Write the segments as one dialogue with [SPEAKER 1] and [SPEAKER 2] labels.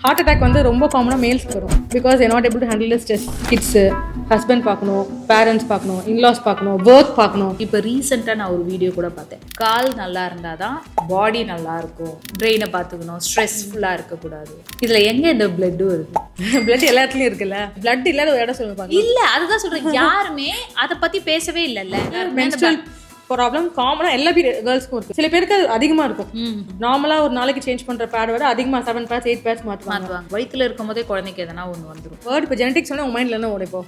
[SPEAKER 1] Heart attack வந்து ரொம்ப காமனாக மேல்ஸ்க்கு வரும். Because I not able to handle stress. Kids, husband பார்க்கணும், பேரண்ட்ஸ் பார்க்கணும், இன்லாஸ் பார்க்கணும், ஒர்க் பார்க்கணும்.
[SPEAKER 2] இப்போ ரீசெண்டாக நான் ஒரு வீடியோ கூட பார்த்தேன். கால் நல்லா இருந்தால் தான் பாடி நல்லா இருக்கும், பிரெயினை பார்த்துக்கணும், ஸ்ட்ரெஸ்ஃபுல்லாக இருக்கக்கூடாது. இதில் எங்கே இந்த பிளட்டு வருது?
[SPEAKER 1] பிளட் எல்லாத்துலேயும் இருக்குல்ல, பிளட் இல்லாத ஒரு இடம் சொல்லுவாங்க.
[SPEAKER 2] இல்லை, அதுதான் சொல்கிறேன். யாருமே அதை பற்றி பேசவே இல்லைல்ல.
[SPEAKER 1] மென்ஸ்ட்ரல் ப்ராப்ளம் காமனாக எல்லா கேர்ள்ஸ்க்கும் இருக்குது. சில பேருக்கு அது அதிகமாக இருக்கும். நார்மலாக ஒரு நாளைக்கு சேஞ்ச் பண்ணுற பேட் விட அதிகமாக 7 பேட்ஸ் 8 பேட்ஸ் மாற்றுவாங்க.
[SPEAKER 2] வயிற்றுல இருக்கும் போதே குழந்தைக்கு எதனா ஒன்று வந்துடும்.
[SPEAKER 1] வேர்ட் இப்போ ஜெனடிக்ஸ் சொன்னால் உங்கள் மைண்டில் என்ன ஓடிப்போம்.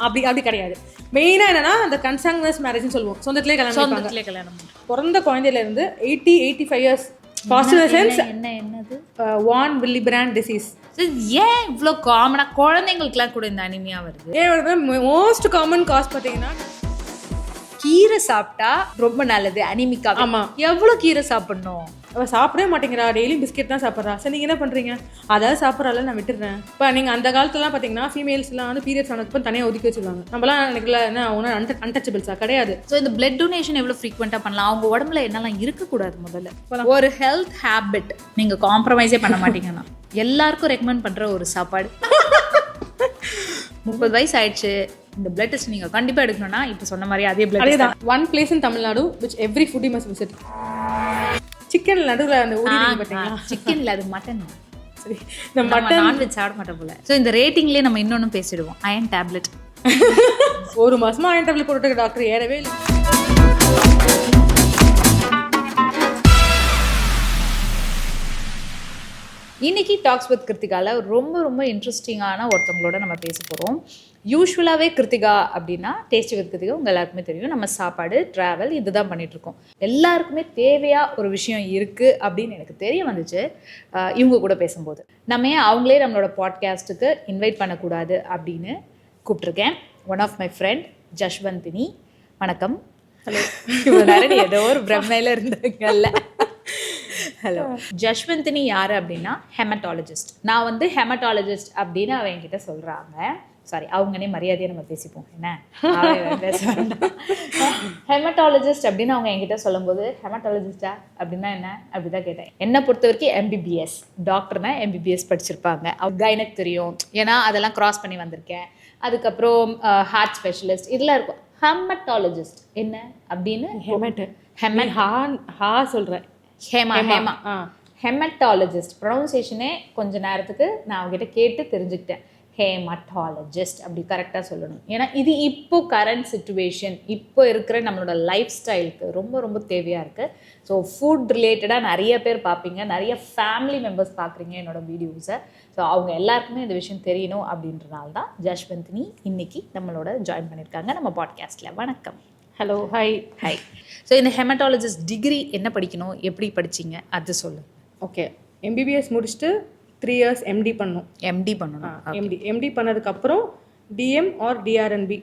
[SPEAKER 1] அப்படி கிடையாது. மெயினாக என்னன்னா அந்த கன்சாங்குனஸ் மேரேஜ்னு சொல்லுவோம். சொந்தத்திலே கல்யாணம் பிறந்த குழந்தையிலேருந்து 80-85 இயர்ஸ் பாசிட்டிவ் சென்ஸ் என்னது வான் வில்லி பிராண்ட் டிசீஸ்.
[SPEAKER 2] ஏன் இவ்வளோ காமனாக குழந்தைங்களுக்குலாம் கூட இந்த அனிமியா வருது?
[SPEAKER 1] ஏன் வருது? மோஸ்ட் காமன் காஸ் பார்த்தீங்கன்னா
[SPEAKER 2] கீரை சாப்பிட்டா ரொம்ப நல்லது அனிமிக்கா.
[SPEAKER 1] ஆமா,
[SPEAKER 2] எவ்வளோ கீரை சாப்பிடணும்?
[SPEAKER 1] அவள் சாப்பிடவே மாட்டேங்கிறா, டெய்லியும் பிஸ்கெட் தான் சாப்பிட்றா. சரி நீங்கள் என்ன பண்ணுறீங்க? அதாவது சாப்பிட்றால நான் விட்டுறேன். இப்போ நீங்கள் அந்த காலத்துலாம் பார்த்தீங்கன்னா ஃபீமேல்ஸ்லாம் வந்து பீரியட்ஸ் ஆனதுக்கு தனியாக ஒதுக்கி வச்சுருவாங்க. நம்மளாம் எனக்குல என்ன அவங்க அன்டச்சபிள்ஸா கிடையாது.
[SPEAKER 2] ஸோ இந்த பிளட் டொனேஷன் எவ்வளோ ஃப்ரீக்வெண்ட்டாக பண்ணலாம்? அவங்க உடம்புல என்னெல்லாம் இருக்கக்கூடாது? முதல்ல ஒரு ஹெல்த் ஹேபிட் நீங்கள் காம்ப்ரமைஸே பண்ண மாட்டீங்கன்னா எல்லாருக்கும் ரெக்கமெண்ட் பண்ணுற ஒரு சாப்பாடு. 30 வயசு ஆயிடுச்சு, இந்த பிளட் டெஸ்ட் நீங்கள் கண்டிப்பாக எடுக்கணும்னா இப்போ சொன்ன மாதிரி அதே பிளட்
[SPEAKER 1] தான். One place in Tamil Nadu which every foodie must visit. Chicken நடுவில் அந்த ஊறி பார்த்தீங்களா?
[SPEAKER 2] சிக்கன் இல்லை, அது மட்டன்.
[SPEAKER 1] சரி, இந்த மட்டன்
[SPEAKER 2] நான்வெஜ் சாப்பிட மாட்டோம் போல. ஸோ இந்த ரேட்டிங்லேயே நம்ம இன்னொன்று பேசிடுவோம். Iron tablet.
[SPEAKER 1] ஒரு மாசமா அயன் டேப்லெட் போட்டுட்டு டாக்டர் ஏறவே இல்லை.
[SPEAKER 2] இன்னைக்கு டாக்ஸ் வித் கிருத்திகால ரொம்ப ரொம்ப இன்ட்ரெஸ்டிங்கான ஒருத்தவங்களோட நம்ம பேச போகிறோம். யூஸ்வலாகவே கிருத்திகா அப்படின்னா டேஸ்டி வித் கிருத்திகா உங்கள் எல்லாருக்குமே தெரியும். நம்ம சாப்பாடு, ட்ராவல் இதுதான் பண்ணிகிட்ருக்கோம். எல்லாருக்குமே தேவையாக ஒரு விஷயம் இருக்குது அப்படின்னு எனக்கு தெரிய வந்துச்சு இவங்க கூட பேசும்போது. நம்ம ஏன் அவங்களே நம்மளோட பாட்காஸ்ட்டுக்கு இன்வைட் பண்ணக்கூடாது அப்படின்னு கூப்பிட்ருக்கேன். One of my friend Jashwanthini. வணக்கம். ஹலோ. இவ்வளோ நேரம் ஏதோ ஒரு பிரம்மையில் இருந்தீங்கல்ல. ஹலோ. ஜஷ்வந்தினி யார் அப்படின்னா ஹெமட்டாலஜிஸ்ட். நான் வந்து ஹெமட்டாலஜிஸ்ட் அப்படின்னு அவன் என்கிட்ட சொல்கிறாங்க. சாரி, அவங்கனே மரியாதையை நம்ம பேசிப்போம். என்ன பேச வேண்டாம். ஹெமட்டாலஜிஸ்ட் அப்படின்னு அவங்க என்கிட்ட சொல்லும்போது ஹெமட்டாலஜிஸ்டா அப்படின்னா என்ன அப்படி தான் கேட்டேன். என்னை பொறுத்த வரைக்கும் எம்பிபிஎஸ் டாக்டர்னா எம்பிபிஎஸ் படிச்சிருப்பாங்க. அவங்க கைனக் தெரியும், ஏன்னா அதெல்லாம் கிராஸ் பண்ணி வந்திருக்கேன். அதுக்கப்புறம் ஹார்ட் ஸ்பெஷலிஸ்ட் இதெல்லாம் இருக்கும். ஹெமட்டாலஜிஸ்ட் என்ன அப்படின்னு
[SPEAKER 1] சொல்கிறேன்.
[SPEAKER 2] ஹெமட்டாலஜிஸ்ட் ப்ரொனவுன்சியேஷனே கொஞ்ச நேரத்துக்கு நான் அவங்ககிட்ட கேட்டு தெரிஞ்சுக்கிட்டேன். ஹேமட்டாலஜிஸ்ட் அப்படி கரெக்டாக சொல்லணும். ஏன்னா இது இப்போ கரண்ட் சிச்சுவேஷன், இப்போ இருக்கிற நம்மளோட லைஃப் ஸ்டைலுக்கு ரொம்ப ரொம்ப தேவையாக இருக்குது. ஸோ ஃபுட் ரிலேட்டடாக நிறைய பேர் பார்ப்பீங்க, நிறைய ஃபேமிலி மெம்பர்ஸ் பார்க்குறீங்க என்னோடய வீடியோஸை. ஸோ அவங்க எல்லாருக்குமே இந்த விஷயம் தெரியணும் அப்படின்றனால தான் ஜஷ்வந்தினி இன்னைக்கு நம்மளோட ஜாயின் பண்ணியிருக்காங்க நம்ம பாட்காஸ்ட்டில். வணக்கம்.
[SPEAKER 1] ஹலோ. ஹாய்.
[SPEAKER 2] ஹாய். ஸோ இந்த ஹெமட்டாலஜிஸ்ட் டிகிரி என்ன படிக்கணும், எப்படி படிச்சிங்க அது சொல்லு.
[SPEAKER 1] ஓகே, எம்பிபிஎஸ் முடிச்சுட்டு 3 years எம்டி பண்ணணும். எம்டி பண்ணதுக்கப்புறம் டிஎம் ஆர் டிஆர்என்பி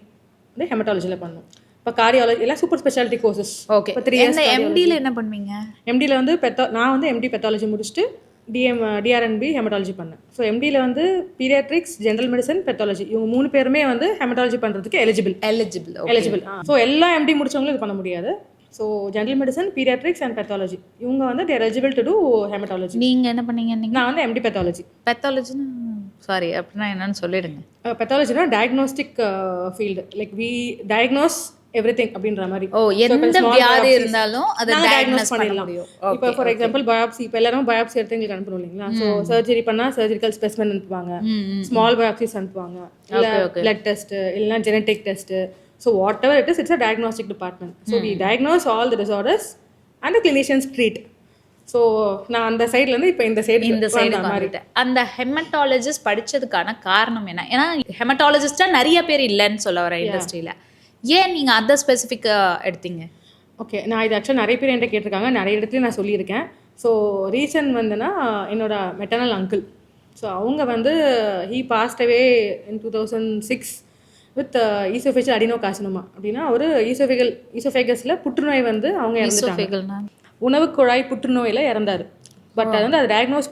[SPEAKER 1] வந்து ஹெமட்டாலஜியில் பண்ணணும். இப்போ கார்டியாலஜி எல்லாம் சூப்பர் ஸ்பெஷாலிட்டி கோர்சஸ்.
[SPEAKER 2] ஓகே. இப்போ 3 years எம்டியில் என்ன பண்ணுவீங்க?
[SPEAKER 1] எம்டியில் வந்து நான் வந்து எம்டி பெத்தாலஜி முடிச்சுட்டு டிஆர்என்பி ஹெமட்டாலஜி பண்ணேன். ஸோ எம்டியில் வந்து பீடியாட்ரிக்ஸ், ஜென்ரல் மெடிசன், பெத்தாலஜி இவங்க 3 பேருமே வந்து ஹெமட்டாலஜி பண்ணுறதுக்கு எலிஜிபிள். ஸோ எல்லா எம்டி முடிச்சவங்களும் இது பண்ண முடியாது. So general medicine, paediatrics and pathology இவங்க வந்து they're eligible to do haematology.
[SPEAKER 2] நீங்கள் என்ன பண்ணீங்க?
[SPEAKER 1] நான் வந்து எம்டி பெத்தாலஜி.
[SPEAKER 2] சாரி அப்படின்னா என்னன்னு சொல்லிடுங்க.
[SPEAKER 1] பெத்தாலஜினா diagnostic field, like we diagnose everything அப்படின்ற மாதிரி.
[SPEAKER 2] ஓ, எந்த வியாதி இருந்தாலும் அதை டயக்னோஸ் பண்ணிடலாம்.
[SPEAKER 1] இப்போ ஃபார் எக்ஸாம்பிள் பயாப்சி, இப்போ எல்லாரும் பயாப்சி எடுத்து எங்களுக்கு அனுப்பணும் இல்லைங்களா? ஸோ சர்ஜரி பண்ணால் சர்ஜிக்கல் ஸ்பெசிமென் அனுப்புவாங்க, ஸ்மால் பயாப்சிஸ் அனுப்புவாங்க, இல்லை பிளட் டெஸ்ட்டு இல்லைனா genetic test. So whatever it is, it's a diagnostic department. So we diagnose all the disorders and the clinicians treat. So நான் அந்த சைட்லேருந்து இப்போ இந்த சைடு
[SPEAKER 2] மாறிட்டேன். அந்த ஹெமட்டாலஜிஸ்ட் படித்ததுக்கான காரணம் என்ன? ஏன்னா ஹெமட்டாலஜிஸ்டாக நிறைய பேர் இல்லைன்னு சொல்ல வர இண்டஸ்ட்ரியில். ஏன் நீங்கள் அதை ஸ்பெசிஃபிக்காக எடுத்தீங்க?
[SPEAKER 1] ஓகே, நான் இது ஆக்சுவலாக நிறைய பேர் என்கிட்ட கேட்டிருக்காங்க, நிறைய இடத்துலையும் நான் சொல்லியிருக்கேன். ஸோ ரீசன் வந்துன்னா என்னோட மெட்டர்னல் அங்கிள். ஸோ அவங்க வந்து he passed away in 2006 with oesophageal adenocarcinoma அப்படின்னா ஒரு ஈசோஃபேகஸில் புற்றுநோய் வந்து அவங்க இறந்துட்டாங்க. உணவு குழாய் புற்றுநோயில் இறந்தார். பட் அது வந்து அதை டயக்னோஸ்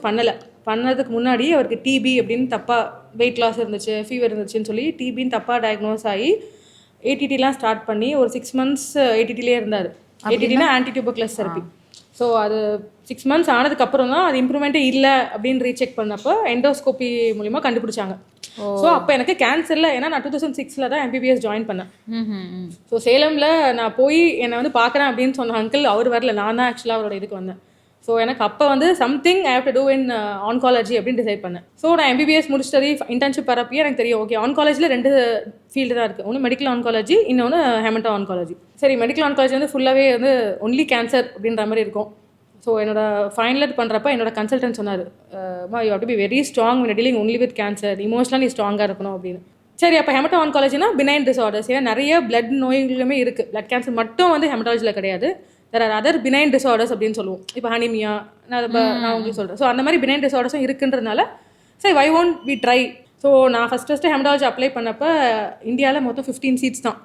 [SPEAKER 1] பண்ணதுக்கு முன்னாடி அவருக்கு டிபி அப்படின்னு தப்பாக வெயிட் லாஸ் இருந்துச்சு, ஃபீவர் இருந்துச்சுன்னு சொல்லி டிபின்னு தப்பாக டயக்னோஸ் ஆகி ஏடிடிலாம் ஸ்டார்ட் பண்ணி ஒரு 6 months ஏடிடிலே இருந்தார். ஏடிடினா ஆன்டி டியூபர்குலஸ் தெரப்பி. ஸோ அது 6 months ஆனதுக்கப்புறம் தான் அது இம்ப்ரூவ்மெண்ட்டே இல்லை அப்படின்னு ரீசெக் பண்ணப்போ எண்டோஸ்கோபி மூலிமா கண்டுபிடிச்சாங்க. ஸோ அப்போ எனக்கு கேன்சரில், ஏன்னா நான் 2006 தான் MBBS ஜாயின் பண்ணேன். ஸோ சேலமில் நான் போய் என்னை வந்து பார்க்குறேன் அப்படின்னு சொன்ன அங்கிள் அவர் வரல, நான் தான் ஆக்சுவலாக அவரோட இதுக்கு வந்தேன். ஸோ எனக்கு அப்போ வந்து something I have to do in oncology அப்படின்னு டிசைட் பண்ணேன். ஸோ நான் MBBS முடிச்சிட்டது இன்டர்ன்ஷிப் வரப்பயே எனக்கு தெரியும், ஓகே ஆன்காலஜியில் 2 ஃபீல்டு தான் இருக்குது. ஒன்று மெடிக்கல் ஆன்காலஜி, இன்னொன்று ஹெமட்டோ ஆன்காலஜி. சரி, மெடிக்கல் ஆன்காலஜி வந்து ஃபுல்லாகவே வந்து ஒன்லி கேன்சர் அப்படின்ற மாதிரி இருக்கும். ஸோ என்னோட ஃபைனல் இயர் பண்ணுறப்ப என்னோட கன்சல்டன்ட் சொன்னார், you have to be very strong when dealing only with cancer, emotionally ஸ்ட்ராங்காக இருக்கணும் அப்படின்னு. சரி, அப்போ ஹெமட்டோ ஆன்காலஜினா பினைன் டிசார்டர்ஸ், ஏன்னா நிறைய பிளட் நோய்களுமே இருக்குது. பிளட் கேன்சர் மட்டும் வந்து ஹெமட்டாலஜியில் கிடையாது. there are other benign disorders அப்படின்னு சொல்லுவோம். இப்போ அனிமியா நான் உங்களுக்கு சொல்கிறேன். ஸோ அந்த மாதிரி benign disorders இருக்குன்றதுனால சரி why won't we try. So நான் ஃபஸ்ட்டு ஹெமட்டாலஜி அப்ளை பண்ணப்போ இந்தியாவில் மொத்தம் 15 seats தான்.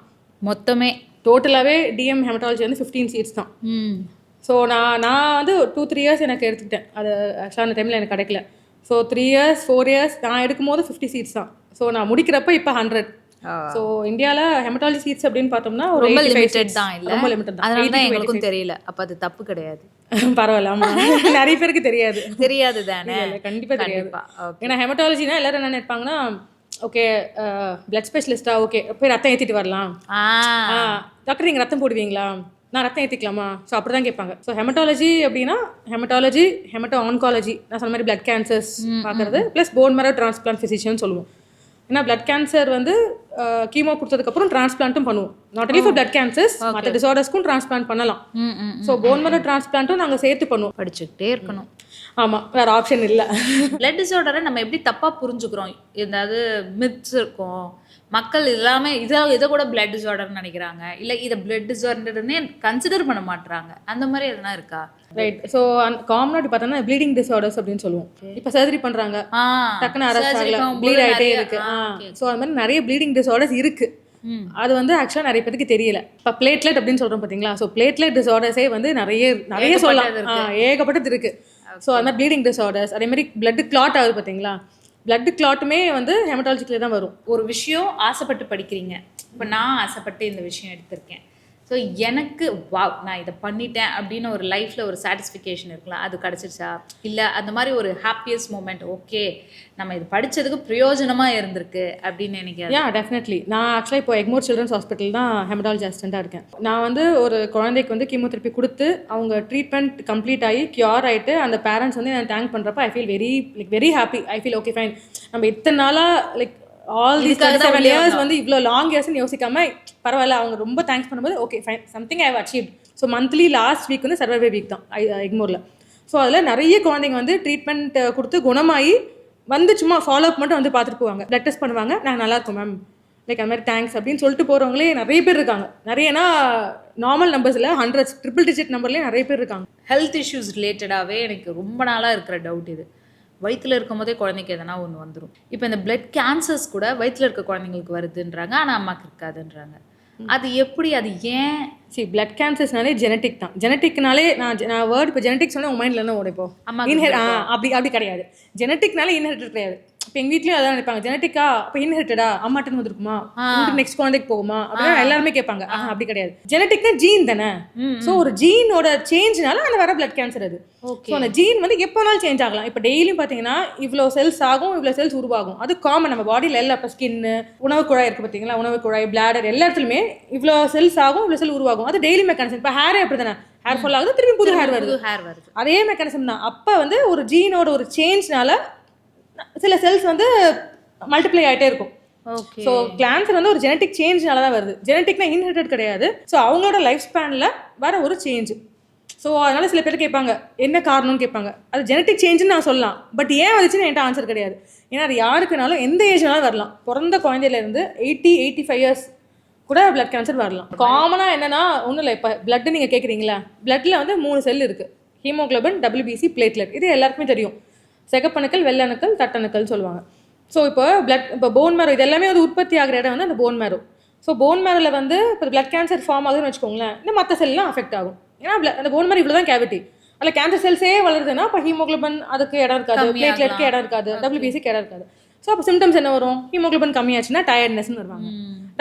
[SPEAKER 2] மொத்தமே
[SPEAKER 1] டோட்டலாகவே டிஎம் ஹெமட்டாலஜி வந்து 15 seats தான். ஸோ நான் வந்து 2-3 years எனக்கு எடுத்துக்கிட்டேன். அது ஆக்சுவலாக அந்த டைமில் எனக்கு கிடைக்கல. ஸோ 3 years 4 years நான் எடுக்கும்போது 50 seats தான். ஸோ நான் முடிக்கிறப்ப இப்போ 100. ஸோ இந்தியாவில் ஹெமட்டாலஜி சீட்ஸ் அப்படின்னு பார்த்தோம்னா ஒரு
[SPEAKER 2] ரொம்ப லிமிட்டட் தான், இல்லை
[SPEAKER 1] ரொம்ப லிமிட்டட் தான்.
[SPEAKER 2] அதனால தான் எங்களுக்கும் தெரியல. அப்போ அது தப்பு கிடையாது.
[SPEAKER 1] பரவாயில்ல, ஆமாம் நிறைய பேருக்கு தெரியாது.
[SPEAKER 2] தெரியாது தானே?
[SPEAKER 1] கண்டிப்பாக தெரியாது. ஏன்னா ஹெமட்டாலஜினா எல்லாரும் என்ன நினைப்பாங்கன்னா, ஓகே பிளட் ஸ்பெஷலிஸ்டா, ஓகே போய் ரத்தம் ஏற்றிட்டு வரலாம், டாக்டர் நீங்கள் ரத்தம் போடுவீங்களா, நான் ரத்தம் ஏற்றிக்கலாமா, ஸோ அப்படி தான் கேட்பாங்க. ஸோ ஹெமட்டாலஜி அப்படின்னா ஹெமட்டாலஜி, ஹெமட்டோ ஆன்காலஜி, நான் சொன்ன மாதிரி பிளட் கேன்சர்ஸ் பார்க்குறது ப்ளஸ் போன் மேரோ டிரான்ஸ்பிளான்ட் ஃபிசிஷியன் சொல்லுவோம். ஏன்னா பிளட் கேன்சர் வந்து கீமோ கொடுத்ததுக்கப்புறம் டிரான்ஸ்பிளான்ட்டும் பண்ணுவோம். Not only for blood cancers, மற்ற டிசார்டர்ஸ்க்கும் டிரான்ஸ்பிளான்ட் பண்ணலாம். ஸோ போன் மேரோ டிரான்ஸ்பிளான்ட்டும் நாங்கள் சேர்த்து பண்ணுவோம்.
[SPEAKER 2] படிச்சுக்கிட்டே இருக்கணும்.
[SPEAKER 1] ஆமாம், வேறு ஆப்ஷன் இல்லை.
[SPEAKER 2] பிளட் டிசார்டரை நம்ம எப்படி தப்பாக புரிஞ்சுக்கிறோம்? ஏதாவது மித்ஸ் இருக்கும், மக்கள் எல்லாமே இதை கூட பிளட் டிசார்டர்னு நினைக்கிறாங்க, இல்லை இதை பிளட் டிசார்டர்னே கன்சிடர் பண்ண மாட்டாங்க. அந்த மாதிரி எதனா இருக்கா?
[SPEAKER 1] ரைட். ஸோ காமனாக பார்த்தோன்னா ப்ளீடிங் டிசார்டர்ஸ் அப்படின்னு சொல்லுவோம். இப்போ சர்ஜரி பண்ணுறாங்க, டக்குன்னு அரெஸ்ட் ஆகல, ப்ளீட் ஆகிட்டே இருக்கு. ஸோ அது மாதிரி நிறைய ப்ளீடிங் டிசார்டர்ஸ் இருக்கு. அது வந்து ஆக்சுவலாக நிறைய பேருக்கு தெரியல. இப்போ பிளேட்லெட் அப்படின்னு சொல்கிறோம் பார்த்தீங்களா, ஸோ பிளேட்லெட் டிசார்டர்ஸே வந்து நிறைய சொல்லலாம், ஏகப்பட்டது இருக்கு. ஸோ அது மாதிரி ப்ளீடிங் டிசார்டர்ஸ், அதே மாதிரி பிளட் கிளாட் ஆகுது பார்த்தீங்களா, பிளட் கிளாட்டுமே வந்து ஹெமட்டாலஜிக்கிலே தான் வரும்.
[SPEAKER 2] ஒரு விஷயம் ஆசைப்பட்டு படிக்கிறீங்க, இப்போ நான் ஆசைப்பட்டு இந்த விஷயம் எடுத்திருக்கேன், ஸோ எனக்கு வாவ் நான் இதை பண்ணிட்டேன் அப்படின்னு ஒரு லைஃப்பில் ஒரு சாட்டிஸ்ஃபிகேஷன் இருக்கலாம், அது கிடச்சிருச்சா? இல்லை அந்த மாதிரி ஒரு ஹாப்பியஸ்ட் மூமெண்ட், ஓகே நம்ம இது படித்ததுக்கு பிரயோஜனமாக இருந்திருக்கு அப்படின்னு நினைக்கிறேன்.
[SPEAKER 1] Yeah definitely. நான் ஆக்சுவலாக இப்போ எக்மோர் சில்ட்ரன்ஸ் ஹாஸ்பிட்டல் தான் ஹெமட்டாலஜி அசிஸ்டண்ட்டாக இருக்கேன். நான் வந்து ஒரு குழந்தைக்கு வந்து கீமோதெரப்பி கொடுத்து அவங்க ட்ரீட்மெண்ட் கம்ப்ளீட் ஆகி க்யூர் ஆகிட்டு அந்த பேரண்ட்ஸ் வந்து நான் தேங்க் பண்ணுறப்ப I feel very happy. I feel okay fine, நம்ம இத்தனை நாளாக ஆல் தீஸ் 37 years வந்து இவ்வளோ லாங் இயர்ஸ்ன்னு யோசிக்காம பரவாயில்ல, அவங்க ரொம்ப தேங்க்ஸ் பண்ணும்போது okay fine, something I have achieved. So monthly last week வந்து சர்வைவர் வீக் தான் எக்மோரில். ஸோ அதில் நிறைய குழந்தைங்க வந்து ட்ரீட்மெண்ட் கொடுத்து குணமாகி வந்து சும்மா ஃபாலோ அப் மட்டும் வந்து பார்த்துட்டு போவாங்க, பிளட் டெஸ்ட் பண்ணுவாங்க, நான் நல்லா இருக்கும் மேம், அது மாதிரி தேங்க்ஸ் அப்படின்னு சொல்லிட்டு போகிறவங்களே நிறைய பேர் இருக்காங்க. நிறையனா நார்மல் நம்பர்ஸில் 100 ட்ரிபிள் டிஜிட் நம்பர்லேயே நிறைய பேர் இருக்காங்க.
[SPEAKER 2] ஹெல்த் இஷ்யூஸ் ரிலேட்டடாகவே எனக்கு ரொம்ப நாளாக இருக்கிற டவுட் இது. வயிற்றில் இருக்கும் போதே குழந்தைக்கு எதனா ஒன்று வந்துடும். இப்போ இந்த பிளட் கேன்சர்ஸ் கூட வயிற்றில் இருக்க குழந்தைங்களுக்கு வருதுன்றாங்க, ஆனால் அம்மாக்கு இருக்காதுன்றாங்க. அது எப்படி, அது ஏன்?
[SPEAKER 1] சரி, பிளட் கேன்சர்ஸ்னாலே ஜெனட்டிக் தான். ஜெனட்டிக்னாலே நான் வேர்ட் இப்போ ஜெனட்டிக் சொன்னால் உங்கள் மைண்டில் என்ன ஓடிப்போம், அப்படி கிடையாது. ஜெனட்டிக்னாலே இன்ஹெரிட்டட் கிடையாது. இப்போ எங்கள் வீட்லேயும் அதான் நினைப்பாங்க, ஜெனட்டிக்கா அப்போ இன்ஹெரிட்டடா, அம்மாட்டன் வந்துருக்குமா, நெக்ஸ்ட் குழந்தைக்கு போகுமா அப்படின்னு எல்லாருமே கேட்பாங்க. அப்படி கிடையாது. ஜெனட்டிக்னா ஜீன் தானே. ஸோ ஒரு ஜீனோட சேஞ்ச்னால அந்த வர பிளட் கேன்சர் அது. ஸோ அந்த ஜீன் வந்து எப்போனாலும் சேஞ்ச் ஆகலாம். இப்போ டெய்லியும் பார்த்தீங்கன்னா இவ்வளோ செல்ஸ் ஆகும், இவ்வளோ செல்ஸ் உருவாகும், அது காமன் நம்ம பாடியில் எல்லாம். இப்போ ஸ்கின்னு, உணவு குழாய் இருக்குது பார்த்தீங்களா, உணவு குழாய், பிளாடர், எல்லா இடத்துலையுமே இவ்வளோ செல்ஸ் ஆகும், இவ்வளோ செல் உருவாகும். அது டெய்லி மெக்கானிசம். இப்போ ஹேரே அப்படி தானே, ஹேர் ஃபால் ஆகுது, திரும்பி புது ஹேர் வருது, அதே மெக்கானிசம் தான். அப்போ வந்து ஒரு ஜீனோட ஒரு சேஞ்ச்னால சில செல்ஸ் வந்து மல்டிப்ளை ஆகிட்டே இருக்கும். ஸோ கேன்சர் வந்து ஒரு ஜெனட்டிக் சேஞ்ச்னால தான் வருது. ஜெனட்டிக்னா இன்ஹெரிட்டட் கிடையாது. ஸோ அவங்களோட லைஃப் ஸ்பேனில் வர ஒரு சேஞ்ச். ஸோ அதனால சில பேர் கேட்பாங்க என்ன காரணம்னு கேட்பாங்க. அது ஜெனட்டிக் சேஞ்சுன்னு நான் சொல்லலாம், பட் ஏன் வந்துச்சுன்னு என்கிட்ட ஆன்சர் கிடையாது. ஏன்னா அது யாருக்குனாலும் எந்த ஏஜ்னாலும் வரலாம். பிறந்த குழந்தையிலேருந்து 80-85 years கூட பிளட் கேன்சர் வரலாம். காமனாக என்னன்னா ஒன்றும் இல்லை, இப்போ பிளட்டு நீங்கள் கேட்குறீங்களா, பிளட்டில் வந்து 3 செல் இருக்குது, ஹீமோகுளோபின், WBC, பிளேட்லெட். இது எல்லாருக்குமே தெரியும். சிகப்பணுக்கள், வெள்ளணுக்கள், தட்டணுக்கள் சொல்லுவாங்க. ஸோ இப்போ போன் மேரோ, இது எல்லாமே வந்து உற்பத்தி ஆகிற இடம் வந்து அந்த போன் மேரோ. ஸோ போன் மேரோவில் வந்து இப்போ பிளட் கேன்சர் ஃபார்ம் ஆகுதுன்னு வச்சுக்கோங்களேன், இந்த மற்ற செல்லாம் அஃபெக்ட் ஆகும். ஏன்னா அந்த போன் மேரோ இவ்வளோ தான் கேவிட்டி, அதில் கேன்சர் செல்ஸே வளருதுன்னா இப்போ ஹீமோகுளோபின் அதுக்கு இடம் இருக்காது, பிளேட்லெட்க்கு இடம் இருக்காது, WBCக்கு இடம் இருக்காது. ஸோ அப்போ சிம்டம்ஸ் என்ன வரும், ஹீமோகுளோபின் கம்மியாச்சுன்னா டயர்ட்னஸ்ன்னு வருவாங்க,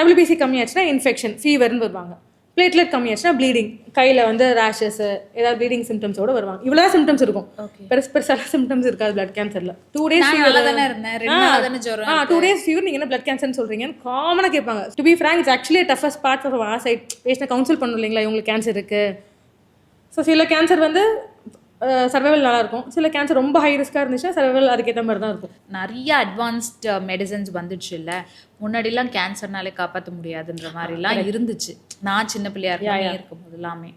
[SPEAKER 1] WBC கம்மியாச்சுன்னா இன்ஃபெக்ஷன், ஃபீவர்னு வருவாங்க. பிளேட்லெட் கம்மியாச்சுன்னா ப்ளீடிங், கையில் வந்து ரேஷஸ், ஏதாவது ப்ளீடிங் சிம்டம்ஸோட வருவாங்க. இவ்வளோ சிம்டம்ஸ் இருக்கும், பெருசாக சிம்டம்ஸ் இருக்காது பிளட் கேன்சரில். 2 days
[SPEAKER 2] நல்லா தானே இருந்தேன், 2 நாள் தானே ஜுரம்.
[SPEAKER 1] 2 days ஃபீவர், நீங்கள் என்ன பிளட் கேன்சர்னு சொல்கிறீங்கன்னு காமனாக கேட்பாங்க. To be frank, it's actually toughest part of our side. பேஷண்ட்டை கவுன்சில் பண்ணணும் இல்லைங்களா, இவங்களுக்கு கேன்சர் இருக்குது. ஸோ சில கேன்சர் வந்து சர்வைவல் நல்லா இருக்கும், சில கேன்சர் ரொம்ப ஹை ரிஸ்க்காக இருந்துச்சுன்னா சர்வைவல் அதுக்கேற்ற மாதிரி தான் இருக்கும்.
[SPEAKER 2] நிறைய அட்வான்ஸ்ட் மெடிசன்ஸ் வந்துடுச்சு இல்லை, முன்னாடிலாம் கேன்சர்னாலே காப்பாற்ற முடியாதுன்ற மாதிரிலாம் இருந்துச்சு நான் சின்ன பிள்ளையா இருக்கும் போது எல்லாமே.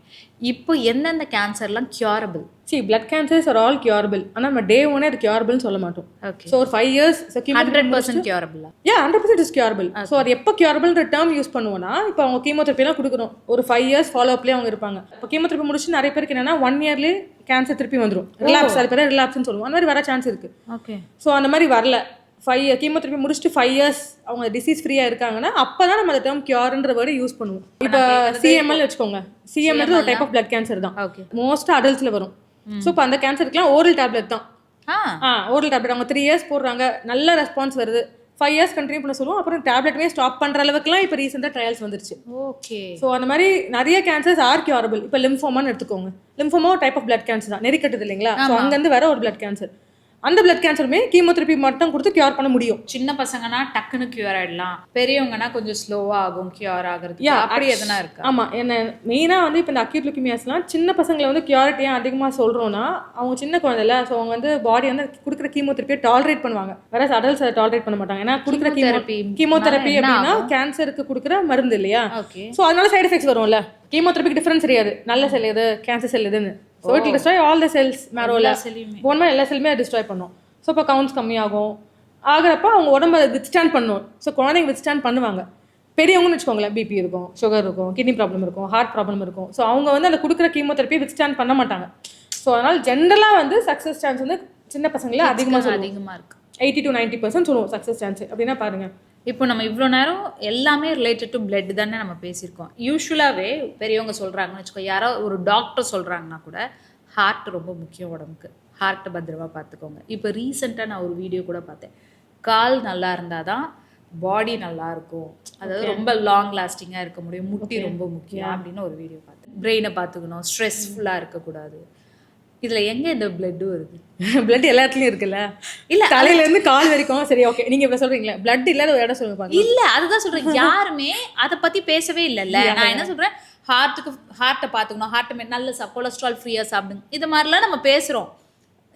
[SPEAKER 2] இப்போ எந்தெந்த கேன்சர்லாம் curable?
[SPEAKER 1] Blood cancers are all curable. ஆனால் நம்ம டே ஒன்னே அது கியூரபிள்னு சொல்ல மாட்டோம். ஸோ ஒரு 5 years
[SPEAKER 2] 100% கியூரபிளா?
[SPEAKER 1] 100% is curable. ஸோ அது எப்போ கியூரபிள்ன்ற டேர்ம் யூஸ் பண்ணுவோம்னா, இப்போ அவங்க கீமோதெரப்பிலாம் கொடுக்குறோம், ஒரு 5 years ஃபாலோ அப்லேயே அவங்க இருப்பாங்க. இப்போ கீமோதெரப்பி முடிச்சு நிறைய பேருக்கு என்னன்னா 1 yearலேயே கேன்சர் திருப்பி வந்துடும், ரிலாப்ஸ். அது பேர் ரிலாப்ஸ்னு சொல்லுவோம். அந்த மாதிரி வர சான்ஸ் இருக்கு.
[SPEAKER 2] ஓகே.
[SPEAKER 1] ஸோ அந்த மாதிரி வரல, 5 கீமோதெரப்பி முடிச்சுட்டு 5 years அவங்க டிசீஸ் ஃப்ரீயாக இருக்காங்கன்னா அப்போ தான் நம்ம அந்த டேர்ம் கியூர்ன்ற வேர்டு யூஸ் பண்ணுவோம். இப்போ CML வச்சுக்கோங்க, CML ஒரு டைப் ஆஃப் பிளட் கேன்சர் தான், மோஸ்ட்டாக அடல்ட்ஸில் வரும். ஸோ இப்போ அந்த கேன்சருக்குலாம் ஓரல் டேப்லெட் தான். ஓரல் டேப்லெட் அவங்க 3 years போடுறாங்க, நல்ல ரெஸ்பான்ஸ் வருது, 5 years கண்டினியூ பண்ண சொல்லுவோம். அப்புறம் டேப்லெட்டுமே ஸ்டாப் பண்ணுற அளவுக்குலாம் இப்போ ரீசெண்டாக ட்ரையல்ஸ் வந்துருச்சு.
[SPEAKER 2] ஓகே.
[SPEAKER 1] ஸோ அந்த மாதிரி நிறைய கேன்சர்ஸ் ஆர் கியூரபிள். இப்போ லிம்ஃபோமான்னு எடுத்துக்கோங்க, லிம்ஃபோமா ஒரு டைப் ஆஃப் பிளட் கேன்சர் தான், நெறிக்கட்டுது இல்லைங்களா. ஸோ அங்கேருந்து வர ஒரு பிளட் கேன்சர். அந்த பிளட் கேன்சருமே கீமோதெரப்பி மட்டும் கொடுத்து கியூர் பண்ண முடியும்.
[SPEAKER 2] சின்ன பசங்கன்னா டக்குன்னு கியூர் ஆயிடலாம், பெரியவங்கன்னா கொஞ்சம் ஸ்லோவா ஆகும் கியூர் ஆகுறது. அப்படி எதனா இருக்கு? ஆமா,
[SPEAKER 1] என்ன மெயினா வந்து இப்போ இந்த அக்யூட் லுக்கீமியாஸ்லாம் சின்ன பசங்களை வந்து கியூரிட்டியா அதிகமா சொல்றோம்னா, அவங்க சின்ன குழந்தைல, ஸோ அவங்க வந்து பாடி வந்து கொடுக்குற கீமோதெரப்பியை டாலரேட் பண்ணுவாங்க. வேற அடல்ட்ஸ் அதை டாலரேட் பண்ண மாட்டாங்க. ஏன்னா கொடுக்குற கீமோதெரப்பி அப்படின்னா கேன்சருக்கு கொடுக்குற மருந்து இல்லையா. ஸோ அதனால சைடு எஃபெக்ட்ஸ் வரும்ல. கீமோதெரப்பிக்கு டிஃபரன்ஸ் தெரியாது, நல்ல செல் எது கேன்சர் செல் எதுன்னு. So it destroy all the cells, மேரோல போன் மாதிரி எல்லா செல்லுமே டிஸ்ட்ராய் பண்ணும். ஸோ இப்போ கவுண்ட்ஸ் கம்மியாகும். ஆகிறப்ப அவங்க உடம்பு அதை வித்ஸ்டாண்ட் பண்ணும். ஸோ குழந்தைங்க வித்ஸ்டாண்ட் பண்ணுவாங்க. பெரியவங்கன்னு வச்சுக்கோங்களேன், பிபி இருக்கும், சுகர் இருக்கும், கிட்னி ப்ராப்ளம் இருக்கும், ஹார்ட் ப்ராப்ளம் இருக்கும். ஸோ அவங்க வந்து அந்த கொடுக்குற கீமோதெரப்பியை வித்ஸ்டாண்ட் பண்ண மாட்டாங்க. ஸோ அதனால் ஜென்ரலாக வந்து சக்ஸஸ் சான்ஸ் வந்து சின்ன பசங்கள அதிகமாக இருக்குது. 80 to 90% சொல்லுவோம் சக்ஸஸ் சான்ஸ். அப்படின்னா பாருங்க,
[SPEAKER 2] இப்போ நம்ம இவ்வளோ நேரம் எல்லாமே ரிலேட்டட் டு பிளட் தானே நம்ம பேசியிருக்கோம். யூஸ்வலாகவே பெரியவங்க சொல்கிறாங்கன்னு வச்சுக்கோ, யாரோ ஒரு டாக்டர் சொல்கிறாங்கன்னா கூட ஹார்ட் ரொம்ப முக்கியம் உடம்புக்கு, ஹார்ட்டை பத்திரமா பார்த்துக்கோங்க. இப்போ ரீசெண்டாக நான் ஒரு வீடியோ கூட பார்த்தேன், கால் நல்லா இருந்தால் தான் பாடி நல்லா இருக்கும், அதாவது ரொம்ப லாங் லாஸ்டிங்காக இருக்க முடியும், முட்டி ரொம்ப முக்கியம் அப்படின்னு ஒரு வீடியோ பார்த்தேன். பிரெயினை பார்த்துக்கணும், ஸ்ட்ரெஸ்ஃபுல்லாக இருக்கக்கூடாது. இதுல எங்க இந்த பிளட் வருது?
[SPEAKER 1] பிளட் எல்லா இடத்துலயும் இருக்குல்ல, இல்ல தலையில இருந்து கால் வரைக்கும். சரி, ஓகே, நீங்க இப்ப சொல்றீங்களா பிளட் இல்லாத ஒரு இடம் சொல்லுங்க.
[SPEAKER 2] இல்ல, அதுதான் சொல்றேன், யாருமே அதை பத்தி பேசவே இல்லைல்ல. நான் என்ன சொல்றேன், ஹார்ட்டை பார்த்துக்கணும், ஹார்ட்டை நல்ல கொலஸ்ட்ரால் ஃப்ரீயா சாப்பிடுங்க, இது மாதிரிலாம் நம்ம பேசுறோம்.